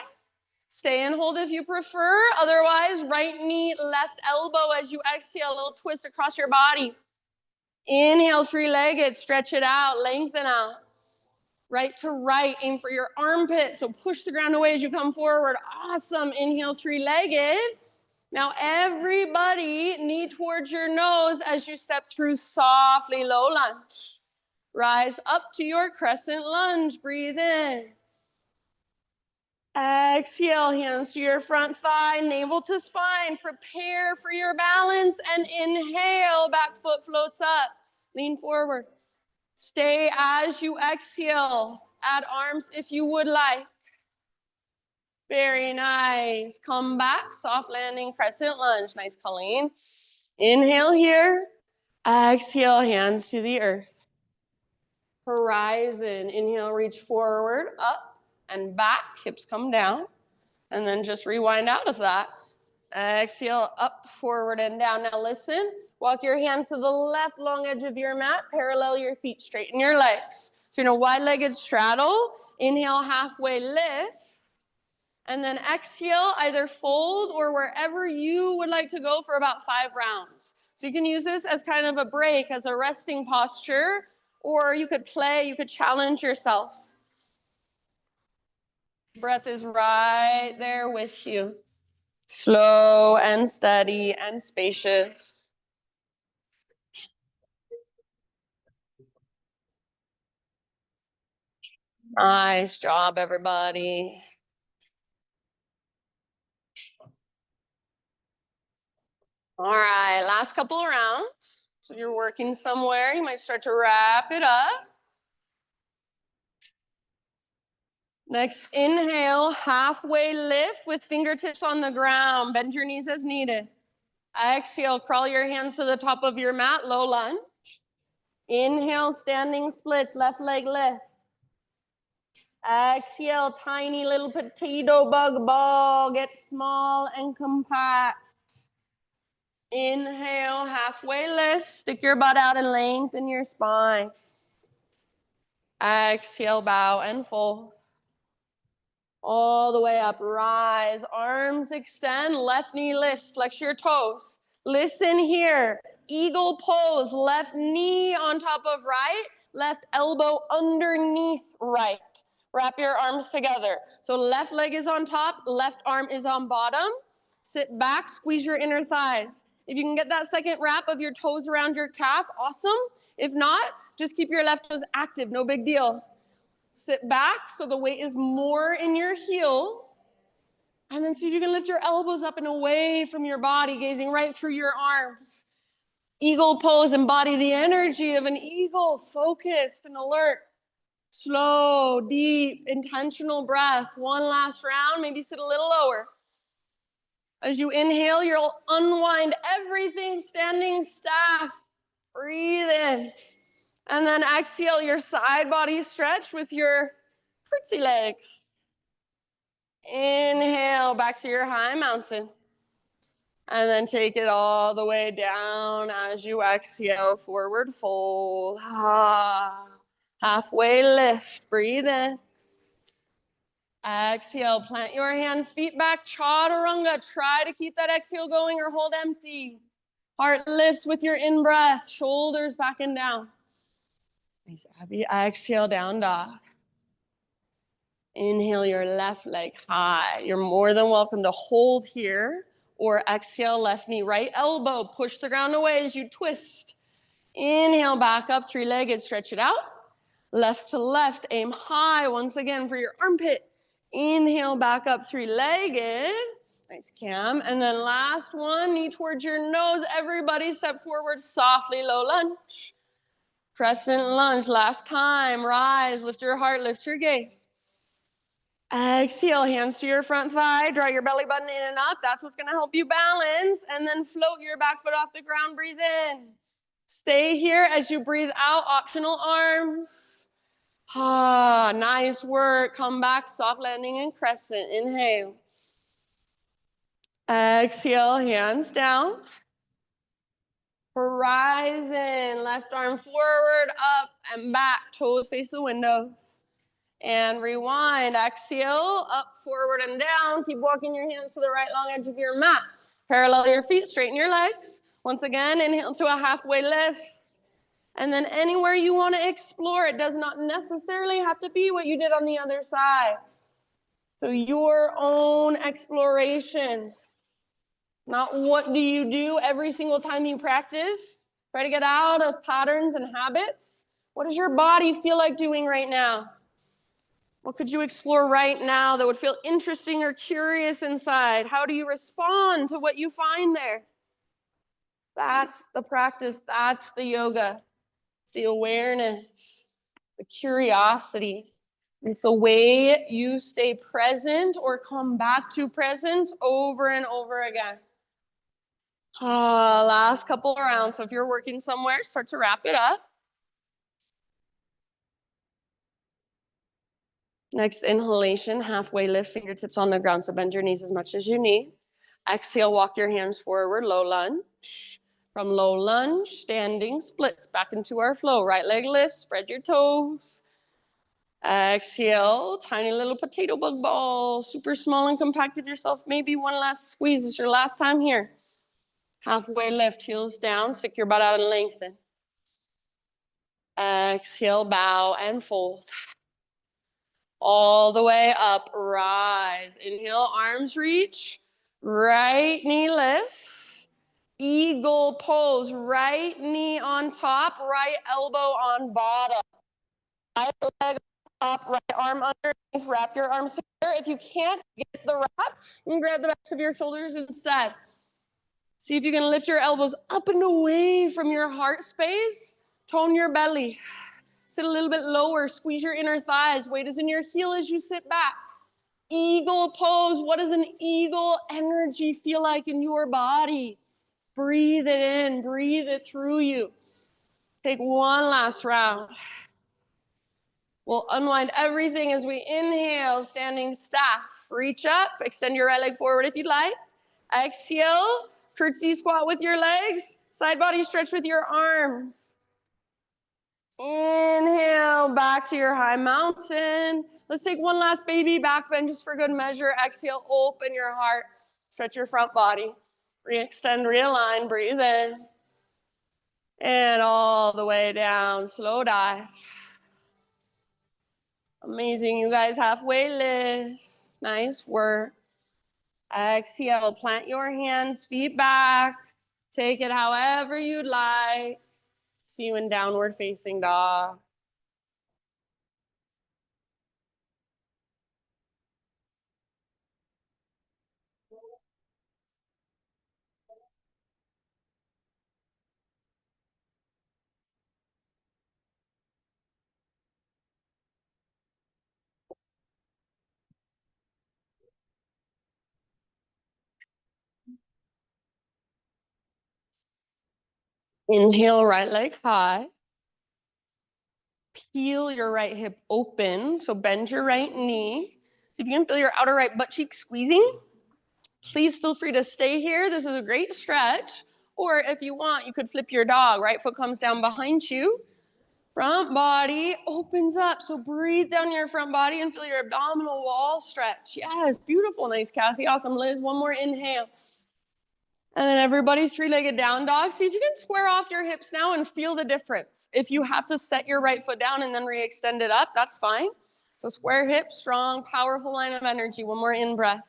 Stay and hold if you prefer. Otherwise, right knee, left elbow as you exhale, a little twist across your body. Inhale, three-legged, stretch it out, lengthen out. Right to right, aim for your armpit. So push the ground away as you come forward. Awesome. Inhale, three-legged. Now everybody, knee towards your nose as you step through softly, low lunge. Rise up to your crescent lunge. Breathe in. Exhale, hands to your front thigh, navel to spine. Prepare for your balance and inhale, back foot floats up. Lean forward. Stay as you exhale. Add arms if you would like. Very nice. Come back, soft landing, crescent lunge. Nice, Colleen. Inhale here. Exhale, hands to the earth. Horizon. Inhale, reach forward, up and back. Hips come down. And then just rewind out of that. Exhale, up, forward, and down. Now listen. Walk your hands to the left long edge of your mat. Parallel your feet. Straighten your legs. So you're in a wide-legged straddle. Inhale, halfway lift. And then exhale, either fold or wherever you would like to go for about 5 rounds. So you can use this as kind of a break, as a resting posture, or you could play, you could challenge yourself. Breath is right there with you. Slow and steady and spacious. Nice job, everybody. All right, last couple of rounds. So if you're working somewhere, you might start to wrap it up. Next, inhale, halfway lift with fingertips on the ground. Bend your knees as needed. Exhale, crawl your hands to the top of your mat, low lunge. Inhale, standing splits, left leg lifts. Exhale, tiny little potato bug ball. Get small and compact. Inhale, halfway lift. Stick your butt out and lengthen your spine. Exhale, bow and fold. All the way up, rise, arms extend, left knee lifts, flex your toes. Listen here, eagle pose, left knee on top of right, left elbow underneath right. Wrap your arms together. So left leg is on top, left arm is on bottom. Sit back, squeeze your inner thighs. If you can get that second wrap of your toes around your calf, awesome. If not, just keep your left toes active, no big deal. Sit back so the weight is more in your heel. And then see if you can lift your elbows up and away from your body, gazing right through your arms. Eagle pose, embody the energy of an eagle, focused and alert. Slow, deep, intentional breath. One last round, maybe sit a little lower. As you inhale, you'll unwind everything, standing staff. Breathe in. And then exhale, your side body stretch with your curtsy legs. Inhale, back to your high mountain. And then take it all the way down as you exhale, forward fold. Halfway lift, breathe in. Exhale, plant your hands, feet back, chaturanga. Try to keep that exhale going or hold empty. Heart lifts with your in-breath, shoulders back and down. Nice, Abby. Exhale, down dog. Inhale your left leg high. You're more than welcome to hold here or exhale, left knee, right elbow. Push the ground away as you twist. Inhale, back up, three-legged, stretch it out. Left to left, aim high once again for your armpit. Inhale, back up, three-legged. Nice, Cam. And then last one, knee towards your nose. Everybody step forward softly, low lunge. Crescent lunge, last time. Rise, lift your heart, lift your gaze. Exhale, hands to your front thigh. Draw your belly button in and up. That's what's going to help you balance. And then float your back foot off the ground. Breathe in. Stay here as you breathe out. Optional arms. Nice work. Come back, soft landing and crescent. Inhale. Exhale, hands down. Horizon. Left arm forward, up and back. Toes face the windows. And rewind. Exhale, up, forward, and down. Keep walking your hands to the right long edge of your mat. Parallel your feet, straighten your legs. Once again, inhale to a halfway lift. And then anywhere you want to explore, it does not necessarily have to be what you did on the other side. So your own exploration, not what do you do every single time you practice. Try to get out of patterns and habits. What does your body feel like doing right now? What could you explore right now that would feel interesting or curious inside? How do you respond to what you find there? That's the practice. That's the yoga. It's the awareness, the curiosity. It's the way you stay present or come back to presence over and over again. Last couple of rounds. So if you're working somewhere, start to wrap it up. Next inhalation, halfway lift, fingertips on the ground. So bend your knees as much as you need. Exhale, walk your hands forward, low lunge. From low lunge, standing splits back into our flow. Right leg lifts, spread your toes. Exhale, tiny little potato bug ball, super small and compact with yourself. Maybe one last squeeze. It's your last time here. Halfway lift, heels down, stick your butt out and lengthen. Exhale, bow and fold. All the way up, rise. Inhale, arms reach. Right knee lifts. Eagle pose, right knee on top, right elbow on bottom. Right leg up, right arm underneath. Wrap your arms together. If you can't get the wrap, you can grab the backs of your shoulders instead. See if you can lift your elbows up and away from your heart space. Tone your belly. Sit a little bit lower. Squeeze your inner thighs. Weight is in your heel as you sit back. Eagle pose. What does an eagle energy feel like in your body? Breathe it in. Breathe it through you. Take one last round. We'll unwind everything as we inhale, standing staff. Reach up. Extend your right leg forward if you'd like. Exhale. Curtsy squat with your legs. Side body stretch with your arms. Inhale, back to your high mountain. Let's take one last baby back bend just for good measure. Exhale, open your heart. Stretch your front body. Re-extend, realign, breathe in. And all the way down, slow dive. Amazing, you guys, halfway lift. Nice work. Exhale, plant your hands, feet back. Take it however you'd like. See you in downward facing dog. Inhale, right leg high. Peel your right hip open, so bend your right knee. See if you can feel your outer right butt cheek squeezing. Please feel free to stay here. This is a great stretch. Or if you want, you could flip your dog. Right foot comes down behind you. Front body opens up. So breathe down your front body and feel your abdominal wall stretch. Yes, beautiful. Nice, Kathy. Awesome. Liz, one more inhale. And then everybody three-legged down dog. See if you can square off your hips now and feel the difference. If you have to set your right foot down and then re-extend it up, that's fine. So square hips, strong, powerful line of energy. One more in-breath.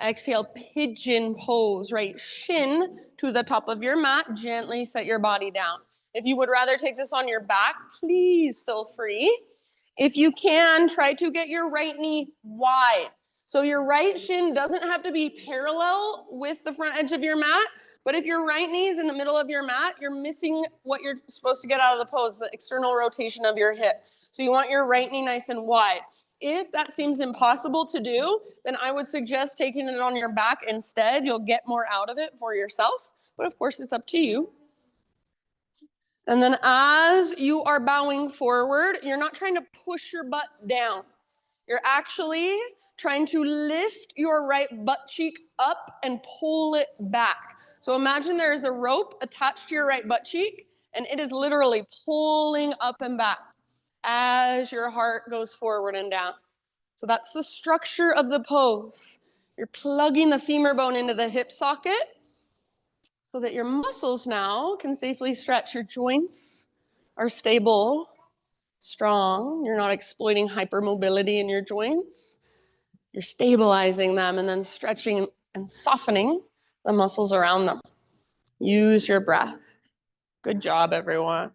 Exhale, pigeon pose, right shin to the top of your mat. Gently set your body down. If you would rather take this on your back, please feel free. If you can, try to get your right knee wide. So your right shin doesn't have to be parallel with the front edge of your mat, but if your right knee is in the middle of your mat, you're missing what you're supposed to get out of the pose, the external rotation of your hip. So you want your right knee nice and wide. If that seems impossible to do, then I would suggest taking it on your back instead. You'll get more out of it for yourself, but of course it's up to you. And then as you are bowing forward, you're not trying to push your butt down. You're actually trying to lift your right butt cheek up and pull it back. So imagine there is a rope attached to your right butt cheek, and it is literally pulling up and back as your heart goes forward and down. So that's the structure of the pose. You're plugging the femur bone into the hip socket so that your muscles now can safely stretch your joints, are stable, strong. You're not exploiting hypermobility in your joints. You're stabilizing them and then stretching and softening the muscles around them. Use your breath. Good job, everyone.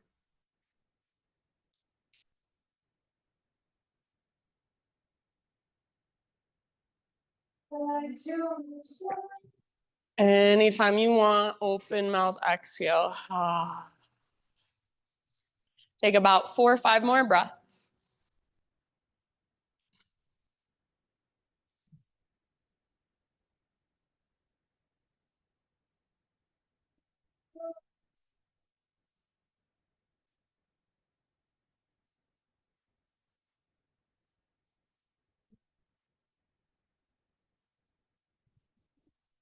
Anytime you want, open mouth exhale. Take about 4 or 5 more breaths.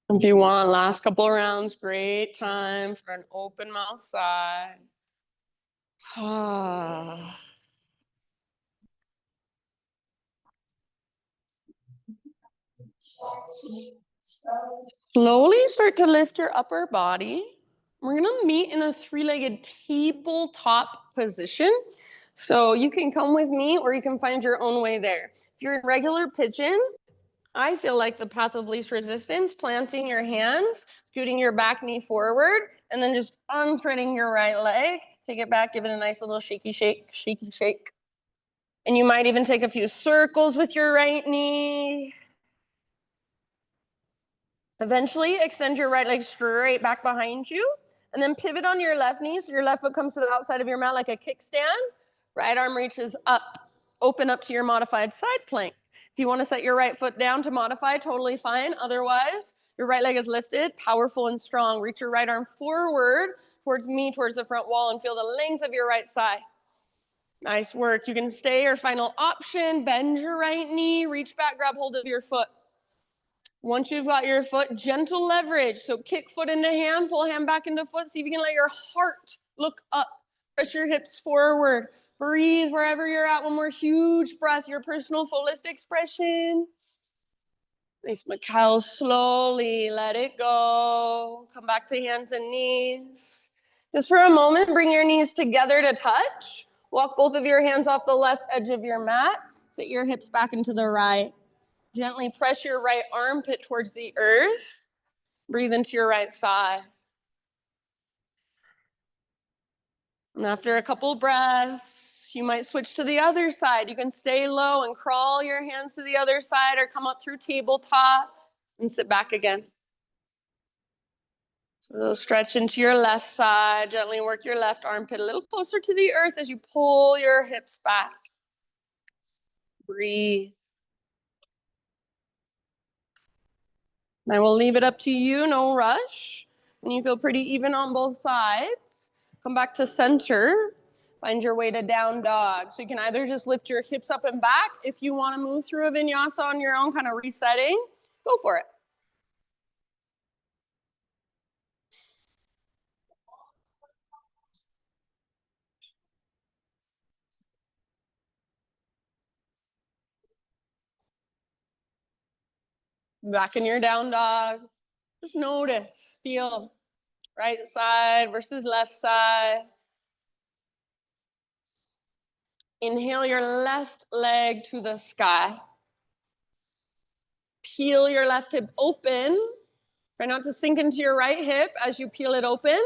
If you want, last couple of rounds, great time for an open mouth sigh. Slowly start to lift your upper body. We're gonna meet in a 3-legged tabletop position. So you can come with me or you can find your own way there. If you're in regular pigeon, I feel like the path of least resistance, planting your hands, scooting your back knee forward, and then just unthreading your right leg. Take it back, give it a nice little shaky shake, shaky shake. And you might even take a few circles with your right knee. Eventually, extend your right leg straight back behind you, and then pivot on your left knee so your left foot comes to the outside of your mat like a kickstand. Right arm reaches up. Open up to your modified side plank. If you want to set your right foot down to modify, totally fine. Otherwise, your right leg is lifted, powerful and strong. Reach your right arm forward towards me, towards the front wall, and feel the length of your right side. Nice work. You can stay. Your final option, bend your right knee, reach back, grab hold of your foot. Once you've got your foot, gentle leverage. So kick foot into hand, pull hand back into foot. See if you can let your heart look up. Press your hips forward. Breathe wherever you're at. One more huge breath. Your personal fullest expression. Nice, Mikhail. Slowly let it go. Come back to hands and knees. Just for a moment, bring your knees together to touch. Walk both of your hands off the left edge of your mat. Sit your hips back into the right. Gently press your right armpit towards the earth. Breathe into your right side. And after a couple breaths, you might switch to the other side. You can stay low and crawl your hands to the other side or come up through tabletop and sit back again. So stretch into your left side. Gently work your left armpit a little closer to the earth as you pull your hips back. Breathe. I will leave it up to you, no rush. When you feel pretty even on both sides, come back to center. Find your way to down dog. So you can either just lift your hips up and back. If you want to move through a vinyasa on your own, kind of resetting, go for it. Back in your down dog. Just notice, feel right side versus left side. Inhale your left leg to the sky. Peel your left hip open. Try not to sink into your right hip as you peel it open.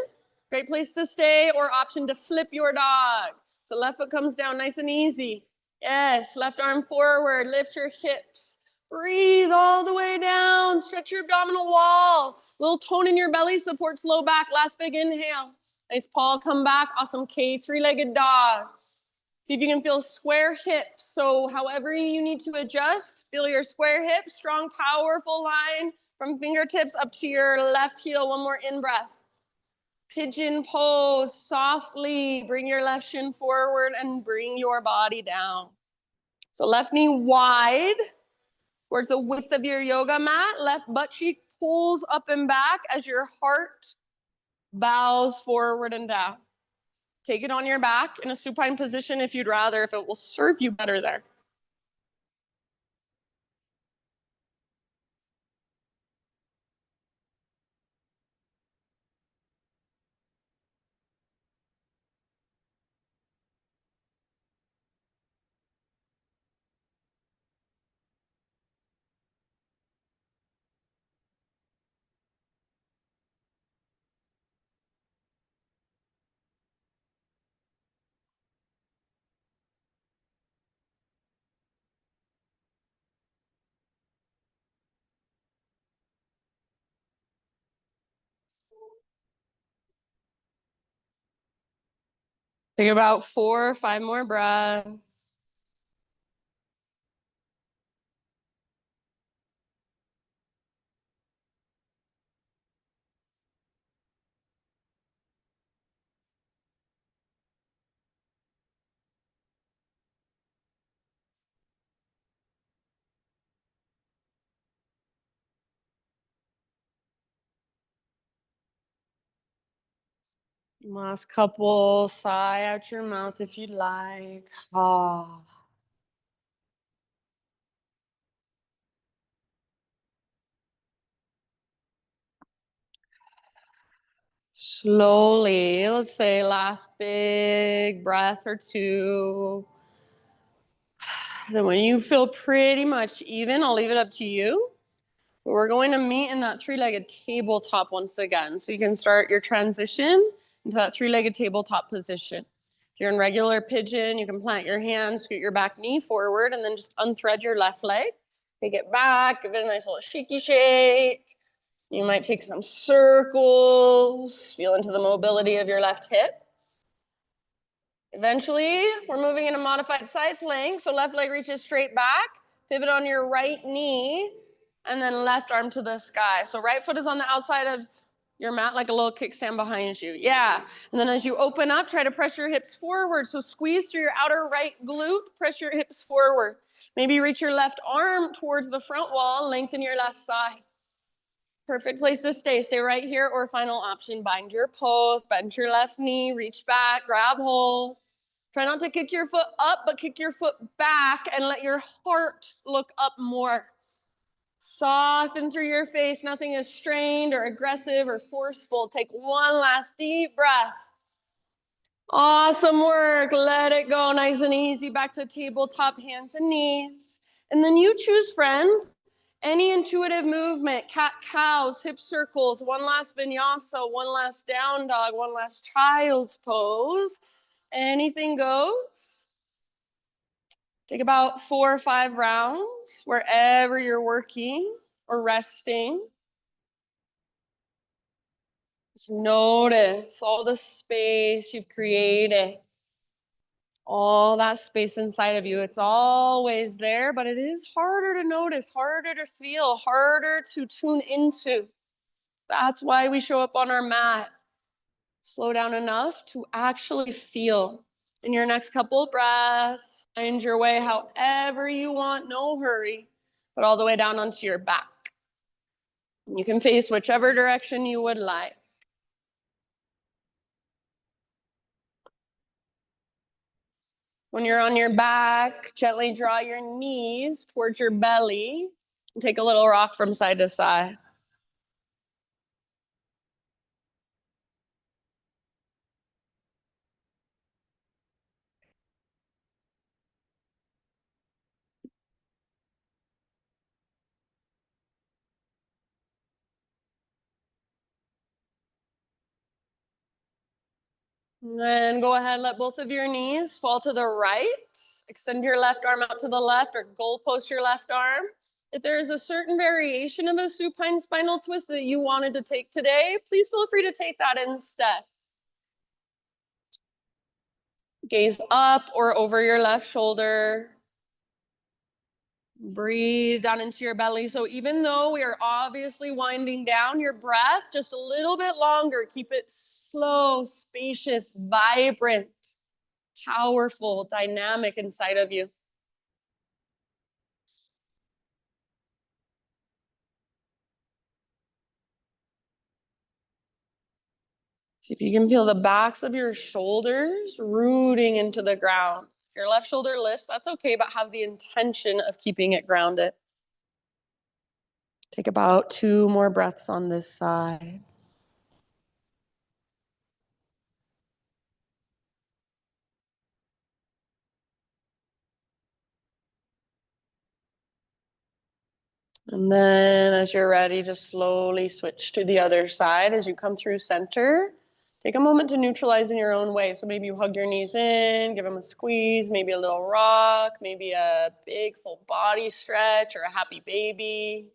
Great place to stay, or option to flip your dog. So left foot comes down nice and easy. Yes, left arm forward, lift your hips. Breathe all the way down, stretch your abdominal wall. Little tone in your belly supports low back. Last big inhale. Nice paw, come back. Awesome K, 3-legged dog. See if you can feel square hips. So however you need to adjust, feel your square hips, strong, powerful line from fingertips up to your left heel. One more in-breath. Pigeon pose, softly bring your left shin forward and bring your body down. So left knee wide towards the width of your yoga mat. Left butt cheek pulls up and back as your heart bows forward and down. Take it on your back in a supine position if you'd rather, if it will serve you better there. Take about 4 or 5 more breaths. Last couple, sigh out your mouth if you'd like. Ah. Slowly, let's say last big breath or two. Then when you feel pretty much even, I'll leave it up to you. But we're going to meet in that three-legged tabletop once again. So you can start your transition into that three-legged tabletop position. If you're in regular pigeon, you can plant your hands, scoot your back knee forward, and then just unthread your left leg. Take it back, give it a nice little shaky shake. You might take some circles, feel into the mobility of your left hip. Eventually, we're moving into modified side plank. So left leg reaches straight back, pivot on your right knee, and then left arm to the sky. So right foot is on the outside of your mat like a little kickstand behind you. Yeah. And then as you open up, try to press your hips forward. So squeeze through your outer right glute, press your hips forward. Maybe reach your left arm towards the front wall, lengthen your left side. Perfect place to stay. Stay right here, or final option, bind your pose, bend your left knee, reach back, grab hold. Try not to kick your foot up, but kick your foot back and let your heart look up more. Soften through your face. Nothing is strained or aggressive or forceful. Take one last deep breath. Awesome work. Let it go nice and easy. Back to tabletop, hands and knees. And then you choose, friends, any intuitive movement, cat cows, hip circles, one last vinyasa, one last down dog, one last child's pose. Anything goes. Take about 4 or 5 rounds wherever you're working or resting. Just notice all the space you've created. All that space inside of you. It's always there, but it is harder to notice, harder to feel, harder to tune into. That's why we show up on our mat. Slow down enough to actually feel. In your next couple of breaths, find your way however you want, no hurry, but all the way down onto your back. You can face whichever direction you would like. When you're on your back, gently draw your knees towards your belly. Take a little rock from side to side. And then go ahead, let both of your knees fall to the right. Extend your left arm out to the left, or goal post your left arm. If there is a certain variation of a supine spinal twist that you wanted to take today, please feel free to take that instead. Gaze up or over your left shoulder. Breathe down into your belly. So even though we are obviously winding down, your breath just a little bit longer. Keep it slow, spacious, vibrant, powerful, dynamic inside of you. See if you can feel the backs of your shoulders rooting into the ground. If your left shoulder lifts, that's okay, but have the intention of keeping it grounded. Take about 2 more breaths on this side. And then as you're ready, just slowly switch to the other side. As you come through center, take a moment to neutralize in your own way. So maybe you hug your knees in, give them a squeeze, maybe a little rock, maybe a big full body stretch or a happy baby.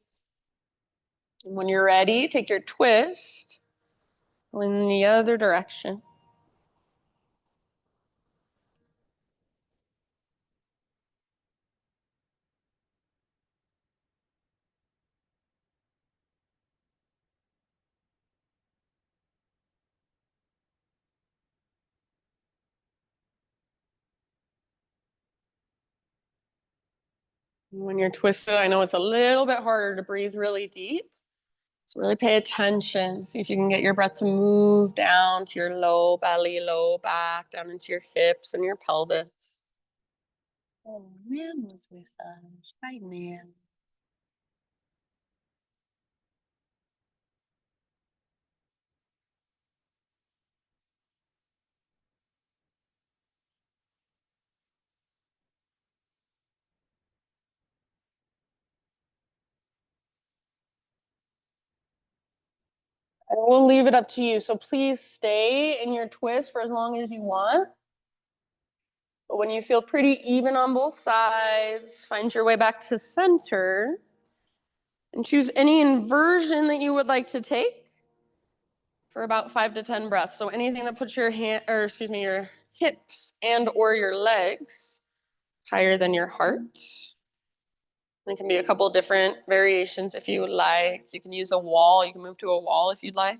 And when you're ready, take your twist in the other direction. When you're twisted, I know it's a little bit harder to breathe really deep. So really pay attention. See if you can get your breath to move down to your low belly, low back, down into your hips and your pelvis. Oh, man was with us. Hi, man. I will leave it up to you. So please stay in your twist for as long as you want. But when you feel pretty even on both sides, find your way back to center and choose any inversion that you would like to take for about 5 to 10 breaths. So anything that puts your your hips and or your legs higher than your heart. There can be a couple different variations if you would like. You can use a wall. You can move to a wall if you'd like.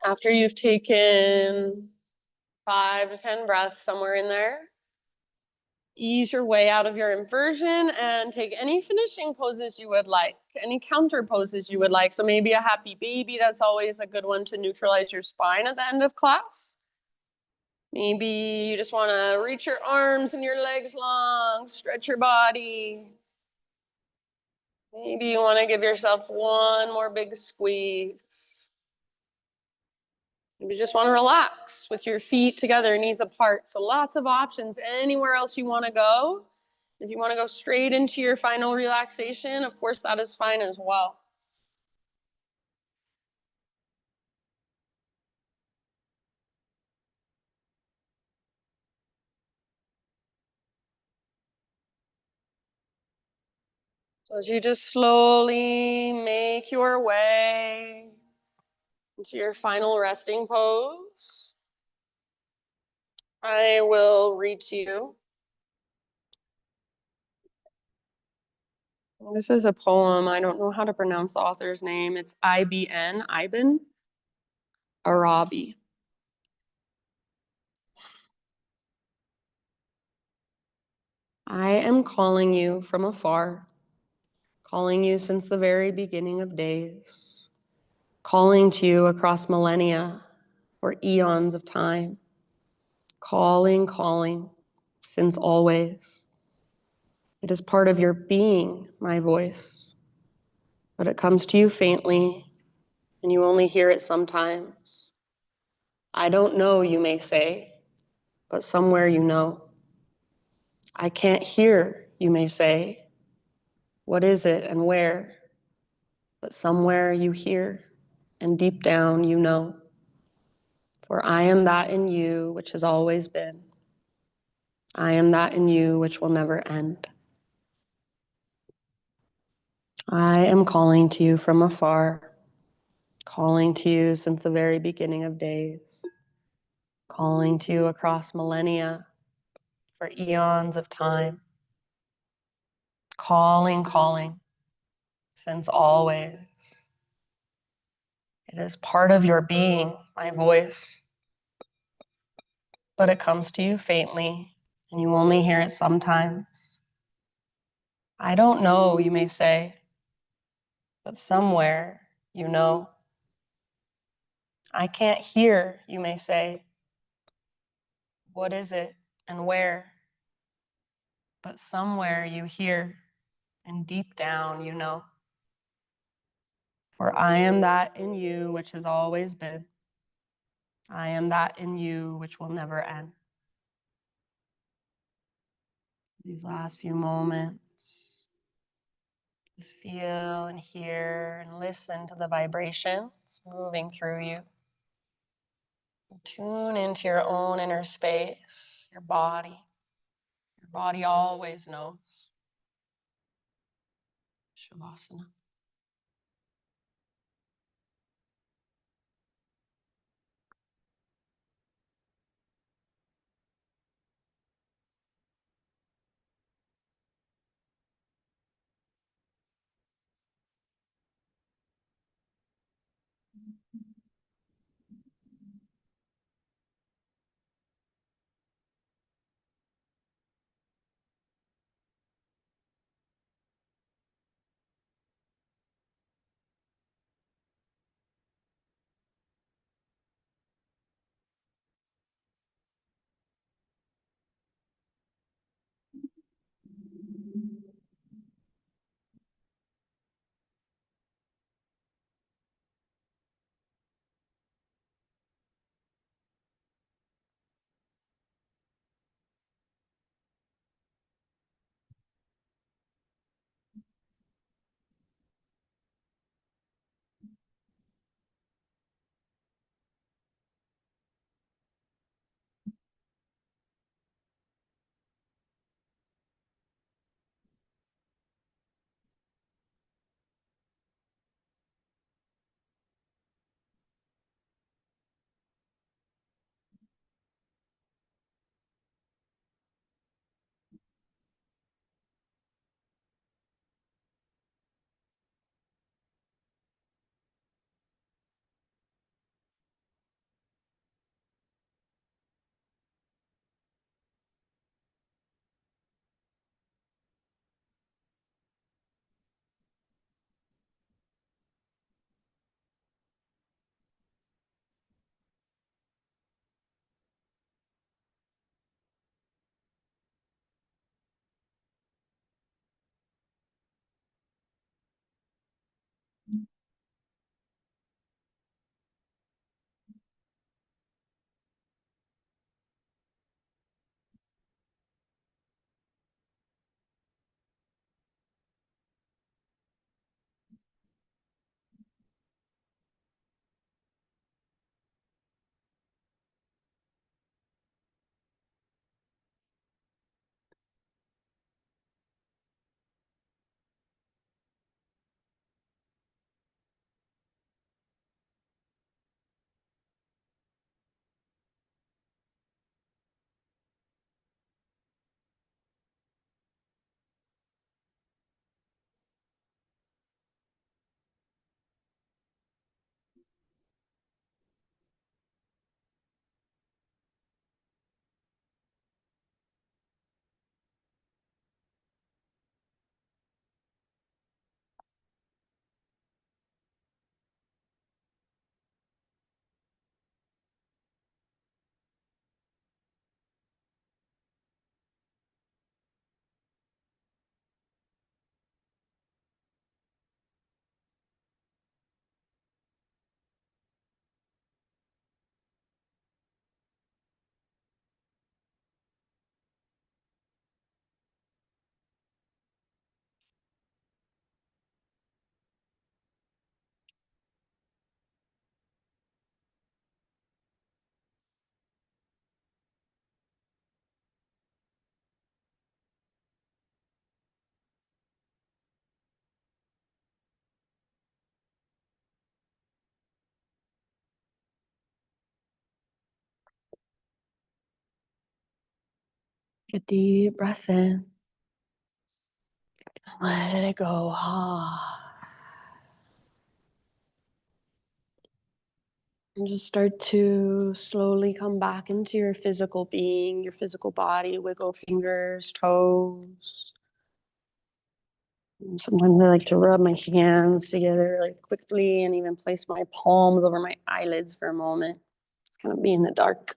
After you've taken 5 to 10 breaths, somewhere in there, ease your way out of your inversion and take any finishing poses you would like, any counter poses you would like. So maybe a happy baby, that's always a good one to neutralize your spine at the end of class. Maybe you just want to reach your arms and your legs long, stretch your body. Maybe you want to give yourself one more big squeeze. Maybe you just want to relax with your feet together, knees apart. So lots of options anywhere else you want to go. If you want to go straight into your final relaxation, of course, that is fine as well. So as you just slowly make your way into your final resting pose, I will read to you. This is a poem. I don't know how to pronounce the author's name. It's Ibn Arabi. I am calling you from afar, calling you since the very beginning of days, calling to you across millennia or eons of time, calling, since always. It is part of your being, my voice, but it comes to you faintly, and you only hear it sometimes. I don't know, you may say, but somewhere you know. I can't hear, you may say. What is it and where? But somewhere you hear, and deep down you know. For I am that in you which has always been. I am that in you which will never end. I am calling to you from afar, calling to you since the very beginning of days, calling to you across millennia for eons of time, calling, since always. It is part of your being, my voice, but it comes to you faintly, and you only hear it sometimes. I don't know, you may say, but somewhere you know. I can't hear, you may say. What is it and where? But somewhere you hear, and deep down you know. For I am that in you which has always been. I am that in you which will never end. These last few moments, just feel and hear and listen to the vibrations moving through you. Tune into your own inner space, your body. Your body always knows. Shavasana. Take a deep breath in. Let it go. And just start to slowly come back into your physical being, your physical body. Wiggle fingers, toes. And sometimes I like to rub my hands together like quickly and even place my palms over my eyelids for a moment. Just kind of be in the dark.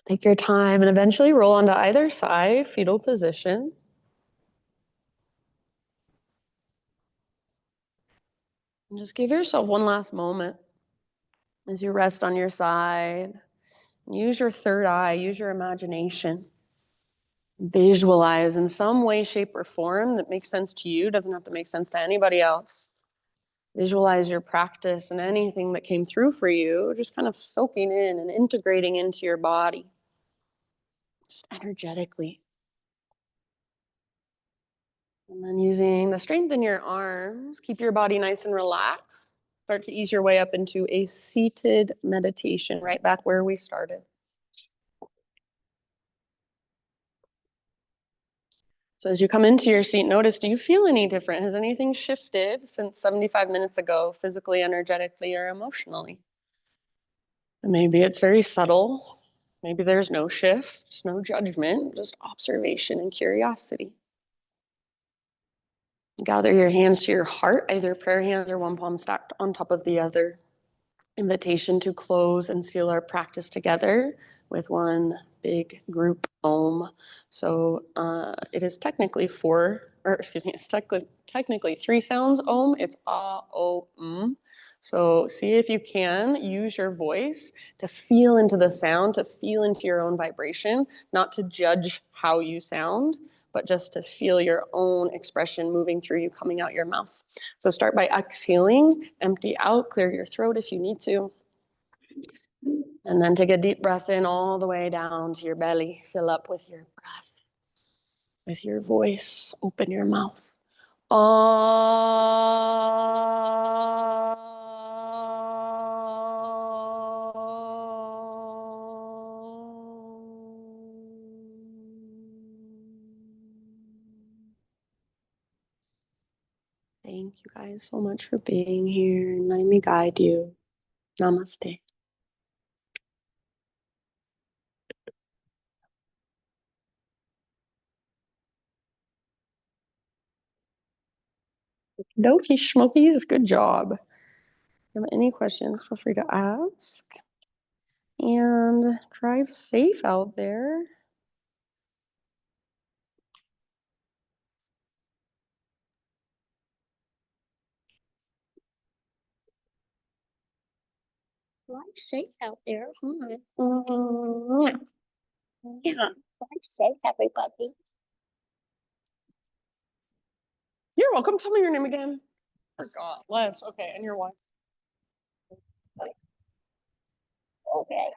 Take your time and eventually roll onto either side, fetal position. And just give yourself one last moment as you rest on your side. Use your third eye, use your imagination. Visualize in some way, shape, or form that makes sense to you, doesn't have to make sense to anybody else. Visualize your practice and anything that came through for you, just kind of soaking in and integrating into your body, just energetically. And then using the strength in your arms, keep your body nice and relaxed. Start to ease your way up into a seated meditation, right back where we started. So as you come into your seat, notice, do you feel any different? Has anything shifted since 75 minutes ago, physically, energetically, or emotionally? And maybe it's very subtle. Maybe there's no shift, no judgment, just observation and curiosity. Gather your hands to your heart, either prayer hands or one palm stacked on top of the other. Invitation to close and seal our practice together with one big group Om. So it is technically it's technically three sounds Om. It's A, O, M. So see if you can use your voice to feel into the sound, to feel into your own vibration, not to judge how you sound, but just to feel your own expression moving through you, coming out your mouth. So start by exhaling, empty out, clear your throat if you need to. And then take a deep breath in all the way down to your belly. Fill up with your breath, with your voice. Open your mouth. Thank you guys so much for being here and letting me guide you. Namaste. Dokie Schmokies, good job. If you have any questions, feel free to ask. And drive safe out there. Drive safe out there. Yeah. Drive safe, everybody. You're welcome. Tell me your name again. Forgot. Les. Okay, and your wife. Okay.